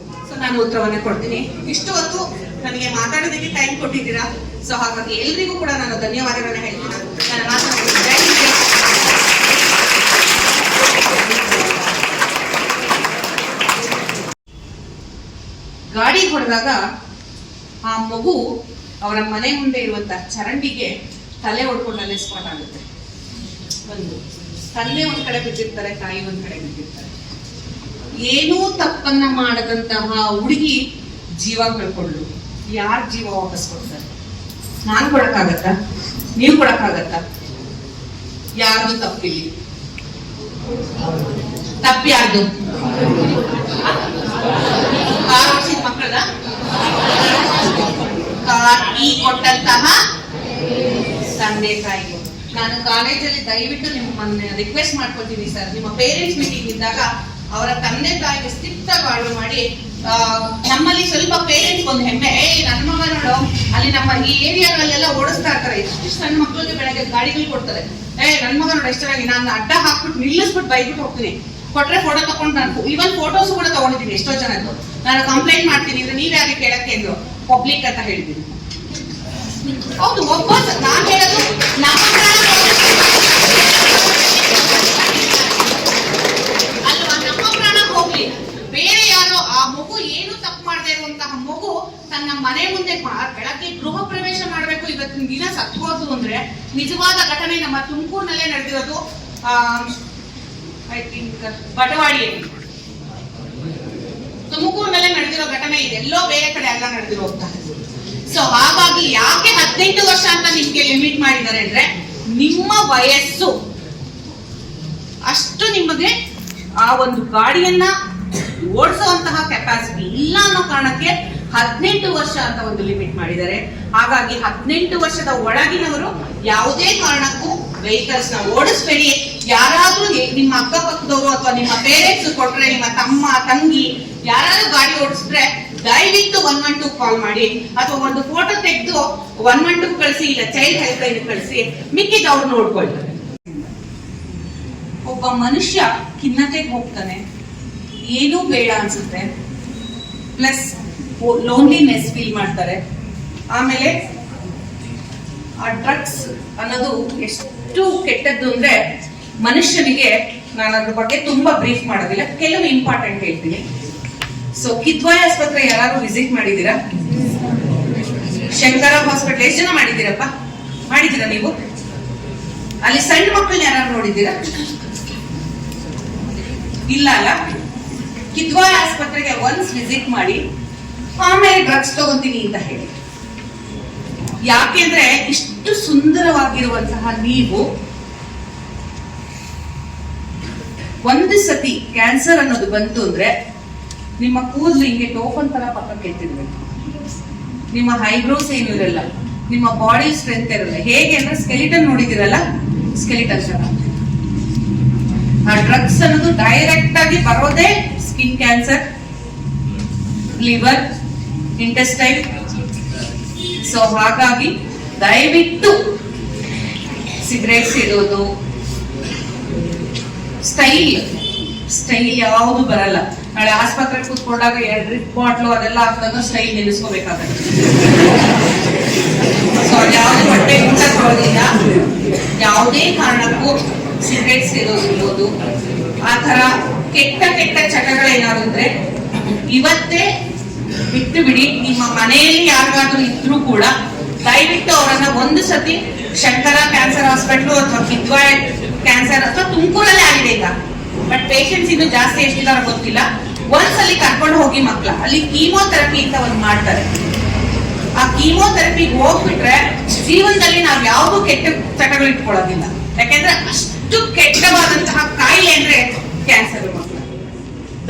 [SPEAKER 4] ಸೊ ನಾನು ಉತ್ತರವನ್ನ ಕೊಡ್ತೀನಿ. ಇಷ್ಟು ಹೊತ್ತು ನನಗೆ ಮಾತಾಡೋದಕ್ಕೆ ಟೈಮ್ ಕೊಟ್ಟಿದ್ದೀರಾ. ಸೊ ಹಾಗಾಗಿ ಎಲ್ರಿಗೂ ಕೂಡ ನಾನು ಧನ್ಯವಾದಗಳನ್ನ ಹೇಳ್ತೀನಿ. ನನ್ನ ಮಾತಾಡ್ತೀನಿ. ಗಾಡಿ ಹೊಡೆದಾಗ ಆ ಮಗು ಅವರ ಮನೆ ಮುಂದೆ ಇರುವಂತಹ ಚರಂಡಿಗೆ ತಲೆ ಹೊಡ್ಕೊಂಡು ಅಲ್ಲೇ ಸ್ಪಾಟ್ ಆಗುತ್ತೆ. ಒಂದು ತಂದೆ ಒಂದ್ ಕಡೆ ಬಿದ್ದಿರ್ತಾರೆ, ತಾಯಿ ಒಂದ್ ಕಡೆ ಬಿದ್ದಿರ್ತಾರೆ. ಏನೂ ತಪ್ಪನ್ನ ಮಾಡದಂತಹ ಹುಡುಗಿ ಜೀವ ಕಳ್ಕೊಳ್ಳು, ಯಾರ ಜೀವ ವಾಪಸ್ ಕೊಡ್ತಾರೆ? ನಾನ್ ಕೊಡಕ್ಕಾಗತ್ತಾ? ನೀವು ಕೊಡಕ್ಕಾಗತ್ತಾ? ಯಾರ್ದು ತಪ್ಪಿಲ್ಲಿ? ತಪ್ಪು ಯಾರ್ದು? ಮಕ್ಕಳ ಈ ಕೊಟ್ಟಂತಹ ತಂದೆ ತಾಯಿಗೆ ನಾನು ಕಾಲೇಜಲ್ಲಿ ದಯವಿಟ್ಟು ನಿಮ್ಮನ್ನ ರಿಕ್ವೆಸ್ಟ್ ಮಾಡ್ಕೊಳ್ತೀನಿ ಸರ್, ನಿಮ್ಮ ಪೇರೆಂಟ್ಸ್ ಮೀಟಿಂಗ್ ಇದ್ದಾಗ ಅವರ ತಂದೆ ತಾಯಿಗೆ ಸ್ಥಿರವಾಗಿ ಮಾಡಿ. ನಮ್ಮಲ್ಲಿ ಸ್ವಲ್ಪ ಪೇರೆಂಟ್ಸ್ ಒಂದು ಹೆಮ್ಮೆ, ನನ್ನ ಮಗ ನೋಡು ಅಲ್ಲಿ ನಮ್ಮ ಈ ಏರಿಯಾಗಳಲ್ಲೆಲ್ಲ ಓಡಿಸ್ತಾ ಇರ್ತಾರೆ, ಎಷ್ಟು ಸಣ್ಣ ಮಕ್ಕಳಿಗೆ ಬೆಳಗ್ಗೆ ಗಾಡಿಗಳು ಕೊಡ್ತಾರೆ. ನನ್ನ ಮಗ ನೋಡು ಎಷ್ಟು ಚೆನ್ನಾಗಿ, ನಾನು ಅಡ್ಡ ಹಾಕ್ಬಿಟ್ಟು ನಿಲ್ಲಿಸ್ಬಿಟ್ಟು ಬೈಬಿಟ್ಟು ಹೋಗ್ತೀನಿ. ಕೊಟ್ರೆ ಫೋಟೋ ತಗೊಂಡು ನಾನು ಈವನ್ ಫೋಟೋಸ್ ಕೂಡ ತಗೊಂಡಿದ್ದೀನಿ ಎಷ್ಟೋ ಜನದ್ದು. ನಾನು ಕಂಪ್ಲೇಂಟ್ ಮಾಡ್ತೀನಿ ಅಂದ್ರೆ ನೀವ್ ಯಾರಿಗೆ ಕೇಳಕ್ಕೆ ಅಂದ್ರು, ಪಬ್ಲಿಕ್ ಅಂತ ಹೇಳಿದ್ದೀನಿ. ಹೌದು, ಒಬ್ಬ ನಾನ್ ಹೇಳೋದು ಅಲ್ವಾ, ನಮ್ಮ ಪ್ರಾಣ ಹೋಗ್ಲಿ, ಬೇರೆ ಯಾರೋ ಆ ಮಗು ಏನು ತಪ್ಪು ಮಾಡದೇ ಇರುವಂತಹ ಮಗು ತನ್ನ ಮನೆ ಮುಂದೆ ಬೆಳಗ್ಗೆ ಗೃಹ ಪ್ರವೇಶ ಮಾಡ್ಬೇಕು, ಇವತ್ತಿನ ದಿನ ಸತ್ಕೋದು ಅಂದ್ರೆ ನಿಜವಾದ ಘಟನೆ ನಮ್ಮ ತುಮಕೂರಿನಲ್ಲೇ ನಡೆದಿರೋದು. ಐ ಥಿಂಕ್ ಬಟವಾಡಿಯಲ್ಲಿ, ತುಮಕೂರಿನಲ್ಲೇ ನಡೆದಿರೋ ಘಟನೆ ಇದೆಲ್ಲೋ ಬೇರೆ ಕಡೆ ಎಲ್ಲ ನಡೆದಿರುವಂತಹದ್ದು. ಸೊ ಹಾಗಾಗಿ ಯಾಕೆ 18 ವರ್ಷ ಅಂತ ನಿಮ್ಗೆ ಲಿಮಿಟ್ ಮಾಡಿದ್ದಾರೆ ಅಂದ್ರೆ ನಿಮ್ಮ ವಯಸ್ಸು ಅಷ್ಟು ನಿಮಗೆ ಆ ಒಂದು ಗಾಡಿಯನ್ನ ಓಡಿಸುವಂತಹ ಕೆಪಾಸಿಟಿ ಇಲ್ಲ ಅನ್ನೋ ಕಾರಣಕ್ಕೆ 18 ವರ್ಷ ಅಂತ ಒಂದು ಲಿಮಿಟ್ ಮಾಡಿದ್ದಾರೆ. ಹಾಗಾಗಿ 18 ವರ್ಷದ ಒಳಗಿನವರು ಯಾವುದೇ ಕಾರಣಕ್ಕೂ ವೆಹಿಕಲ್ಸ್ ನ ಓಡಿಸ್ಬೇಡಿ. ಯಾರಾದ್ರೂ ನಿಮ್ಮ ಅಕ್ಕಪಕ್ಕದವರು ಅಥವಾ ನಿಮ್ಮ ಪೇರೆಂಟ್ಸ್ ಕೊಟ್ರೆ, ನಿಮ್ಮ ತಮ್ಮ ತಂಗಿ ಯಾರಾದ್ರೂ ಗಾಡಿ ಓಡಿಸಿದ್ರೆ ದಯವಿಟ್ಟು 112 ಕಾಲ್ ಮಾಡಿ, ಅಥವಾ ಒಂದು ಫೋಟೋ ತೆಗೆದು 112 ಕಳಿಸಿ, ಇಲ್ಲ ಚೈಲ್ಡ್ ಹೆಲ್ಪ್ ಲೈನ್ ಕಳಿಸಿ, ಮಿಕ್ಕಿದ ಅವ್ರು ನೋಡ್ಕೊಳ್ತಾರೆ. ಒಬ್ಬ ಮನುಷ್ಯ ಖಿನ್ನತೆಗೆ ಹೋಗ್ತಾನೆ, ಏನೂ ಬೇಡ ಅನ್ಸುತ್ತೆ, ಪ್ಲಸ್ ಲೋನ್ಲಿನೆಸ್ ಫೀಲ್ ಮಾಡ್ತಾರೆ. ಆಮೇಲೆ ಆ ಡ್ರಗ್ಸ್ ಅನ್ನೋದು ಎಷ್ಟು ಕೆಟ್ಟದ್ದು ಅಂದ್ರೆ ಮನುಷ್ಯನಿಗೆ, ನಾನು ಅದ್ರ ಬಗ್ಗೆ ತುಂಬಾ ಬ್ರೀಫ್ ಮಾಡೋದಿಲ್ಲ, ಕೆಲವು ಇಂಪಾರ್ಟೆಂಟ್ ಹೇಳ್ತೀನಿ. ಸೊ ಕಿದ್ವಾಯಿ ಆಸ್ಪತ್ರೆ ಯಾರು ವಿಸಿಟ್ ಮಾಡಿದ್ದೀರಾ? ಶಂಕರ ಹಾಸ್ಪಿಟಲ್ ಎಷ್ಟು ಜನ ಮಾಡಿದ್ದೀರಪ್ಪ? ಮಾಡಿದ್ದೀರಾ ನೀವು? ಅಲ್ಲಿ ಸಣ್ಣ ಮಕ್ಕಳನ್ನ ಯಾರು ನೋಡಿದ್ದೀರಾ? ಇಲ್ಲ ಅಲ್ಲ. ಕಿದ್ವಾಯಿ ಆಸ್ಪತ್ರೆಗೆ ಒನ್ಸ್ ವಿಸಿಟ್ ಮಾಡಿ, ಆಮೇಲೆ ಡ್ರಗ್ಸ್ ತಗೊಂತೀನಿ ಅಂತ ಹೇಳಿ. ಯಾಕೆಂದ್ರೆ ಇಷ್ಟು ಸುಂದರವಾಗಿರುವಂತಹ ನೀವು ಒಂದು ಸತಿ ಕ್ಯಾನ್ಸರ್ ಅನ್ನೋದು ಬಂತು ಅಂದ್ರೆ ನಿಮ್ಮ ಕೂದಲು ಹಿಂಗೆ ಟೋಫನ್ ತರ ಪಕ್ಕಕ್ಕೆ ಎತ್ತಿರ್ಬೇಕು, ನಿಮ್ಮ ಹೈಬ್ರೋಸ್ ಏನು ಇರಲ್ಲ, ನಿಮ್ಮ ಬಾಡಿ ಸ್ಟ್ರೆಂತ್ ಇರಲ್ಲ. ಹೇಗೆ ಅಂದ್ರೆ ಸ್ಕೆಲಿಟನ್ ನೋಡಿದಿರಲ್ಲ, ಸ್ಕೆಲಿಟನ್ ತರ. ಆ ಡ್ರಗ್ಸ್ ಅನ್ನೋದು ಡೈರೆಕ್ಟ್ ಆಗಿ ಬರೋದೇ skin cancer, liver, intestine. So ಹಾಗಾಗಿ ದಯವಿಟ್ಟು ಸಿಗರೇಟ್ ಸೇದೋದು, ಸ್ಟೈಲ್ ಯಾವುದು ಬರಲ್ಲ. ನಾಳೆ ಆಸ್ಪತ್ರೆಗೆ ಕೂತ್ಕೊಂಡಾಗ 2 ಡ್ರಿಪ್ ಬಾಟ್ಲು ಅದೆಲ್ಲ ಹಾಕ್ದಾಗ ಸ್ಟೈಲ್ ನಿಲ್ಲಿಸ್ಕೋಬೇಕಾಗತ್ತೆ. ಸೊ ಯಾವ್ದು ಬಟ್ಟೆ ಊಟ ಕೊಡೋದಿಲ್ಲ, ಯಾವುದೇ ಕಾರಣಕ್ಕೂ ಸಿಗರೇಟ್ ಸೇರೋದಿರ್ಬೋದು, ಆ ತರ ಕೆಟ್ಟ ಕೆಟ್ಟ ಚಟಗಳೇನಾದ್ರು ಇದ್ರೆ ಇವತ್ತೇ ಬಿಟ್ಟು ಬಿಡಿ. ನಿಮ್ಮ ಮನೆಯಲ್ಲಿ ಯಾರಿಗಾದ್ರೂ ಇದ್ರೂ ಕೂಡ ದಯವಿಟ್ಟು ಅವರನ್ನ ಒಂದು ಸತಿ ಶಂಕರ ಕ್ಯಾನ್ಸರ್ ಹಾಸ್ಪಿಟಲ್ ಅಥವಾ ಕಿದ್ವಾಯ ಕ್ಯಾನ್ಸರ್ ಅಥವಾ ತುಮಕೂರಲ್ಲೇ ಆಗಿದೆ ಈಗ, ಬಟ್ ಪೇಷಂಟ್ಸ್ ಇನ್ನು ಜಾಸ್ತಿ ಎಷ್ಟಿದಾರ ಗೊತ್ತಿಲ್ಲ. ಒಂದ್ಸಲಿ ಕರ್ಕೊಂಡು ಹೋಗಿ ಮಕ್ಳ, ಅಲ್ಲಿ ಕೀಮೋಥೆರಪಿ ಅಂತ ಒಂದು ಮಾಡ್ತಾರೆ. ಆ ಕೀಮೋಥೆರಪಿಗೆ ಹೋಗ್ಬಿಟ್ರೆ ಜೀವನದಲ್ಲಿ ನಾವ್ ಯಾವ್ದು ಕೆಟ್ಟ ಚಟಗಳು ಇಟ್ಕೊಳ್ಳೋದಿಲ್ಲ. ಯಾಕೆಂದ್ರೆ ಅಷ್ಟು ಕೆಟ್ಟವಾದಂತಹ ಕಾಯಿಲೆ ಅಂದ್ರೆ ಕ್ಯಾನ್ಸರ್. ಮಕ್ಕಳು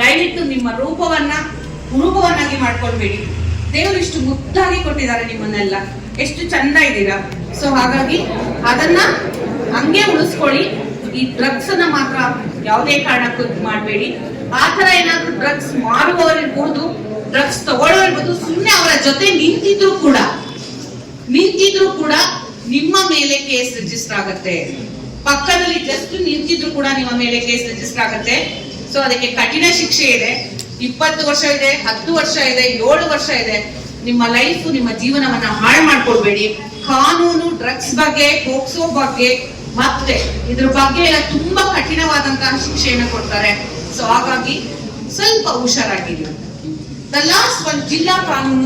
[SPEAKER 4] ದಯವಿಟ್ಟು ನಿಮ್ಮ ರೂಪವನ್ನಾಗಿ ಮಾಡ್ಕೊಳ್ಬೇಡಿ. ದೇವರು ಇಷ್ಟು ಮುದ್ದಾಗಿ ಕೊಟ್ಟಿದ್ದಾರೆ ನಿಮ್ಮನ್ನೆಲ್ಲ, ಎಷ್ಟು ಚಂದ ಇದ್ದೀರಾ. ಸೊ ಹಾಗಾಗಿ ಅದನ್ನ ಹಂಗೆ ಉಳಿಸ್ಕೊಳ್ಳಿ. ಈ ಡ್ರಗ್ಸ್ ಅನ್ನ ಮಾತ್ರ ಯಾವುದೇ ಕಾರಣಕ್ಕೂ ಮಾಡಬೇಡಿ. ಆ ತರ ಏನಾದ್ರು ಡ್ರಗ್ಸ್ ಮಾರುವವರಿರ್ಬೋದು, ಡ್ರಗ್ಸ್ ತಗೊಳ್ಳೋರ್ಬೋದು, ಸುಮ್ಮನೆ ಅವರ ಜೊತೆ ನಿಂತಿದ್ರು ಕೂಡ ನಿಮ್ಮ ಮೇಲೆ ಕೇಸ್ ರಿಜಿಸ್ಟರ್ ಆಗತ್ತೆ. ಪಕ್ಕದಲ್ಲಿ ಜಸ್ಟ್ ನಿಂತಿದ್ರು ಕೂಡ ನಿಮ್ಮ ಮೇಲೆ ಕೇಸ್ ರಿಜಿಸ್ಟರ್ ಆಗತ್ತೆ. ಸೊ ಅದಕ್ಕೆ ಕಠಿಣ ಶಿಕ್ಷೆ ಇದೆ. 20 ವರ್ಷ ಇದೆ, 10 ವರ್ಷ ಇದೆ, 7 ವರ್ಷ ಇದೆ. ನಿಮ್ಮ ಲೈಫ್, ನಿಮ್ಮ ಜೀವನವನ್ನ ಹಾಳು ಮಾಡ್ಕೊಳ್ಬೇಡಿ. ಕಾನೂನು ಡ್ರಗ್ಸ್ ಬಗ್ಗೆ, ಪೋಕ್ಸೋ ಬಗ್ಗೆ ಮತ್ತೆ ಇದ್ರ ಬಗ್ಗೆ ಎಲ್ಲ ತುಂಬಾ ಕಠಿಣವಾದಂತಹ ಶಿಕ್ಷೆಯನ್ನು ಕೊಡ್ತಾರೆ. ಸೊ ಹಾಗಾಗಿ ಸ್ವಲ್ಪ ಹುಷಾರಾಗಿರಿ. ದ ಲಾಸ್ಟ್ ಒಂದು ಜಿಲ್ಲಾ ಕಾನೂನು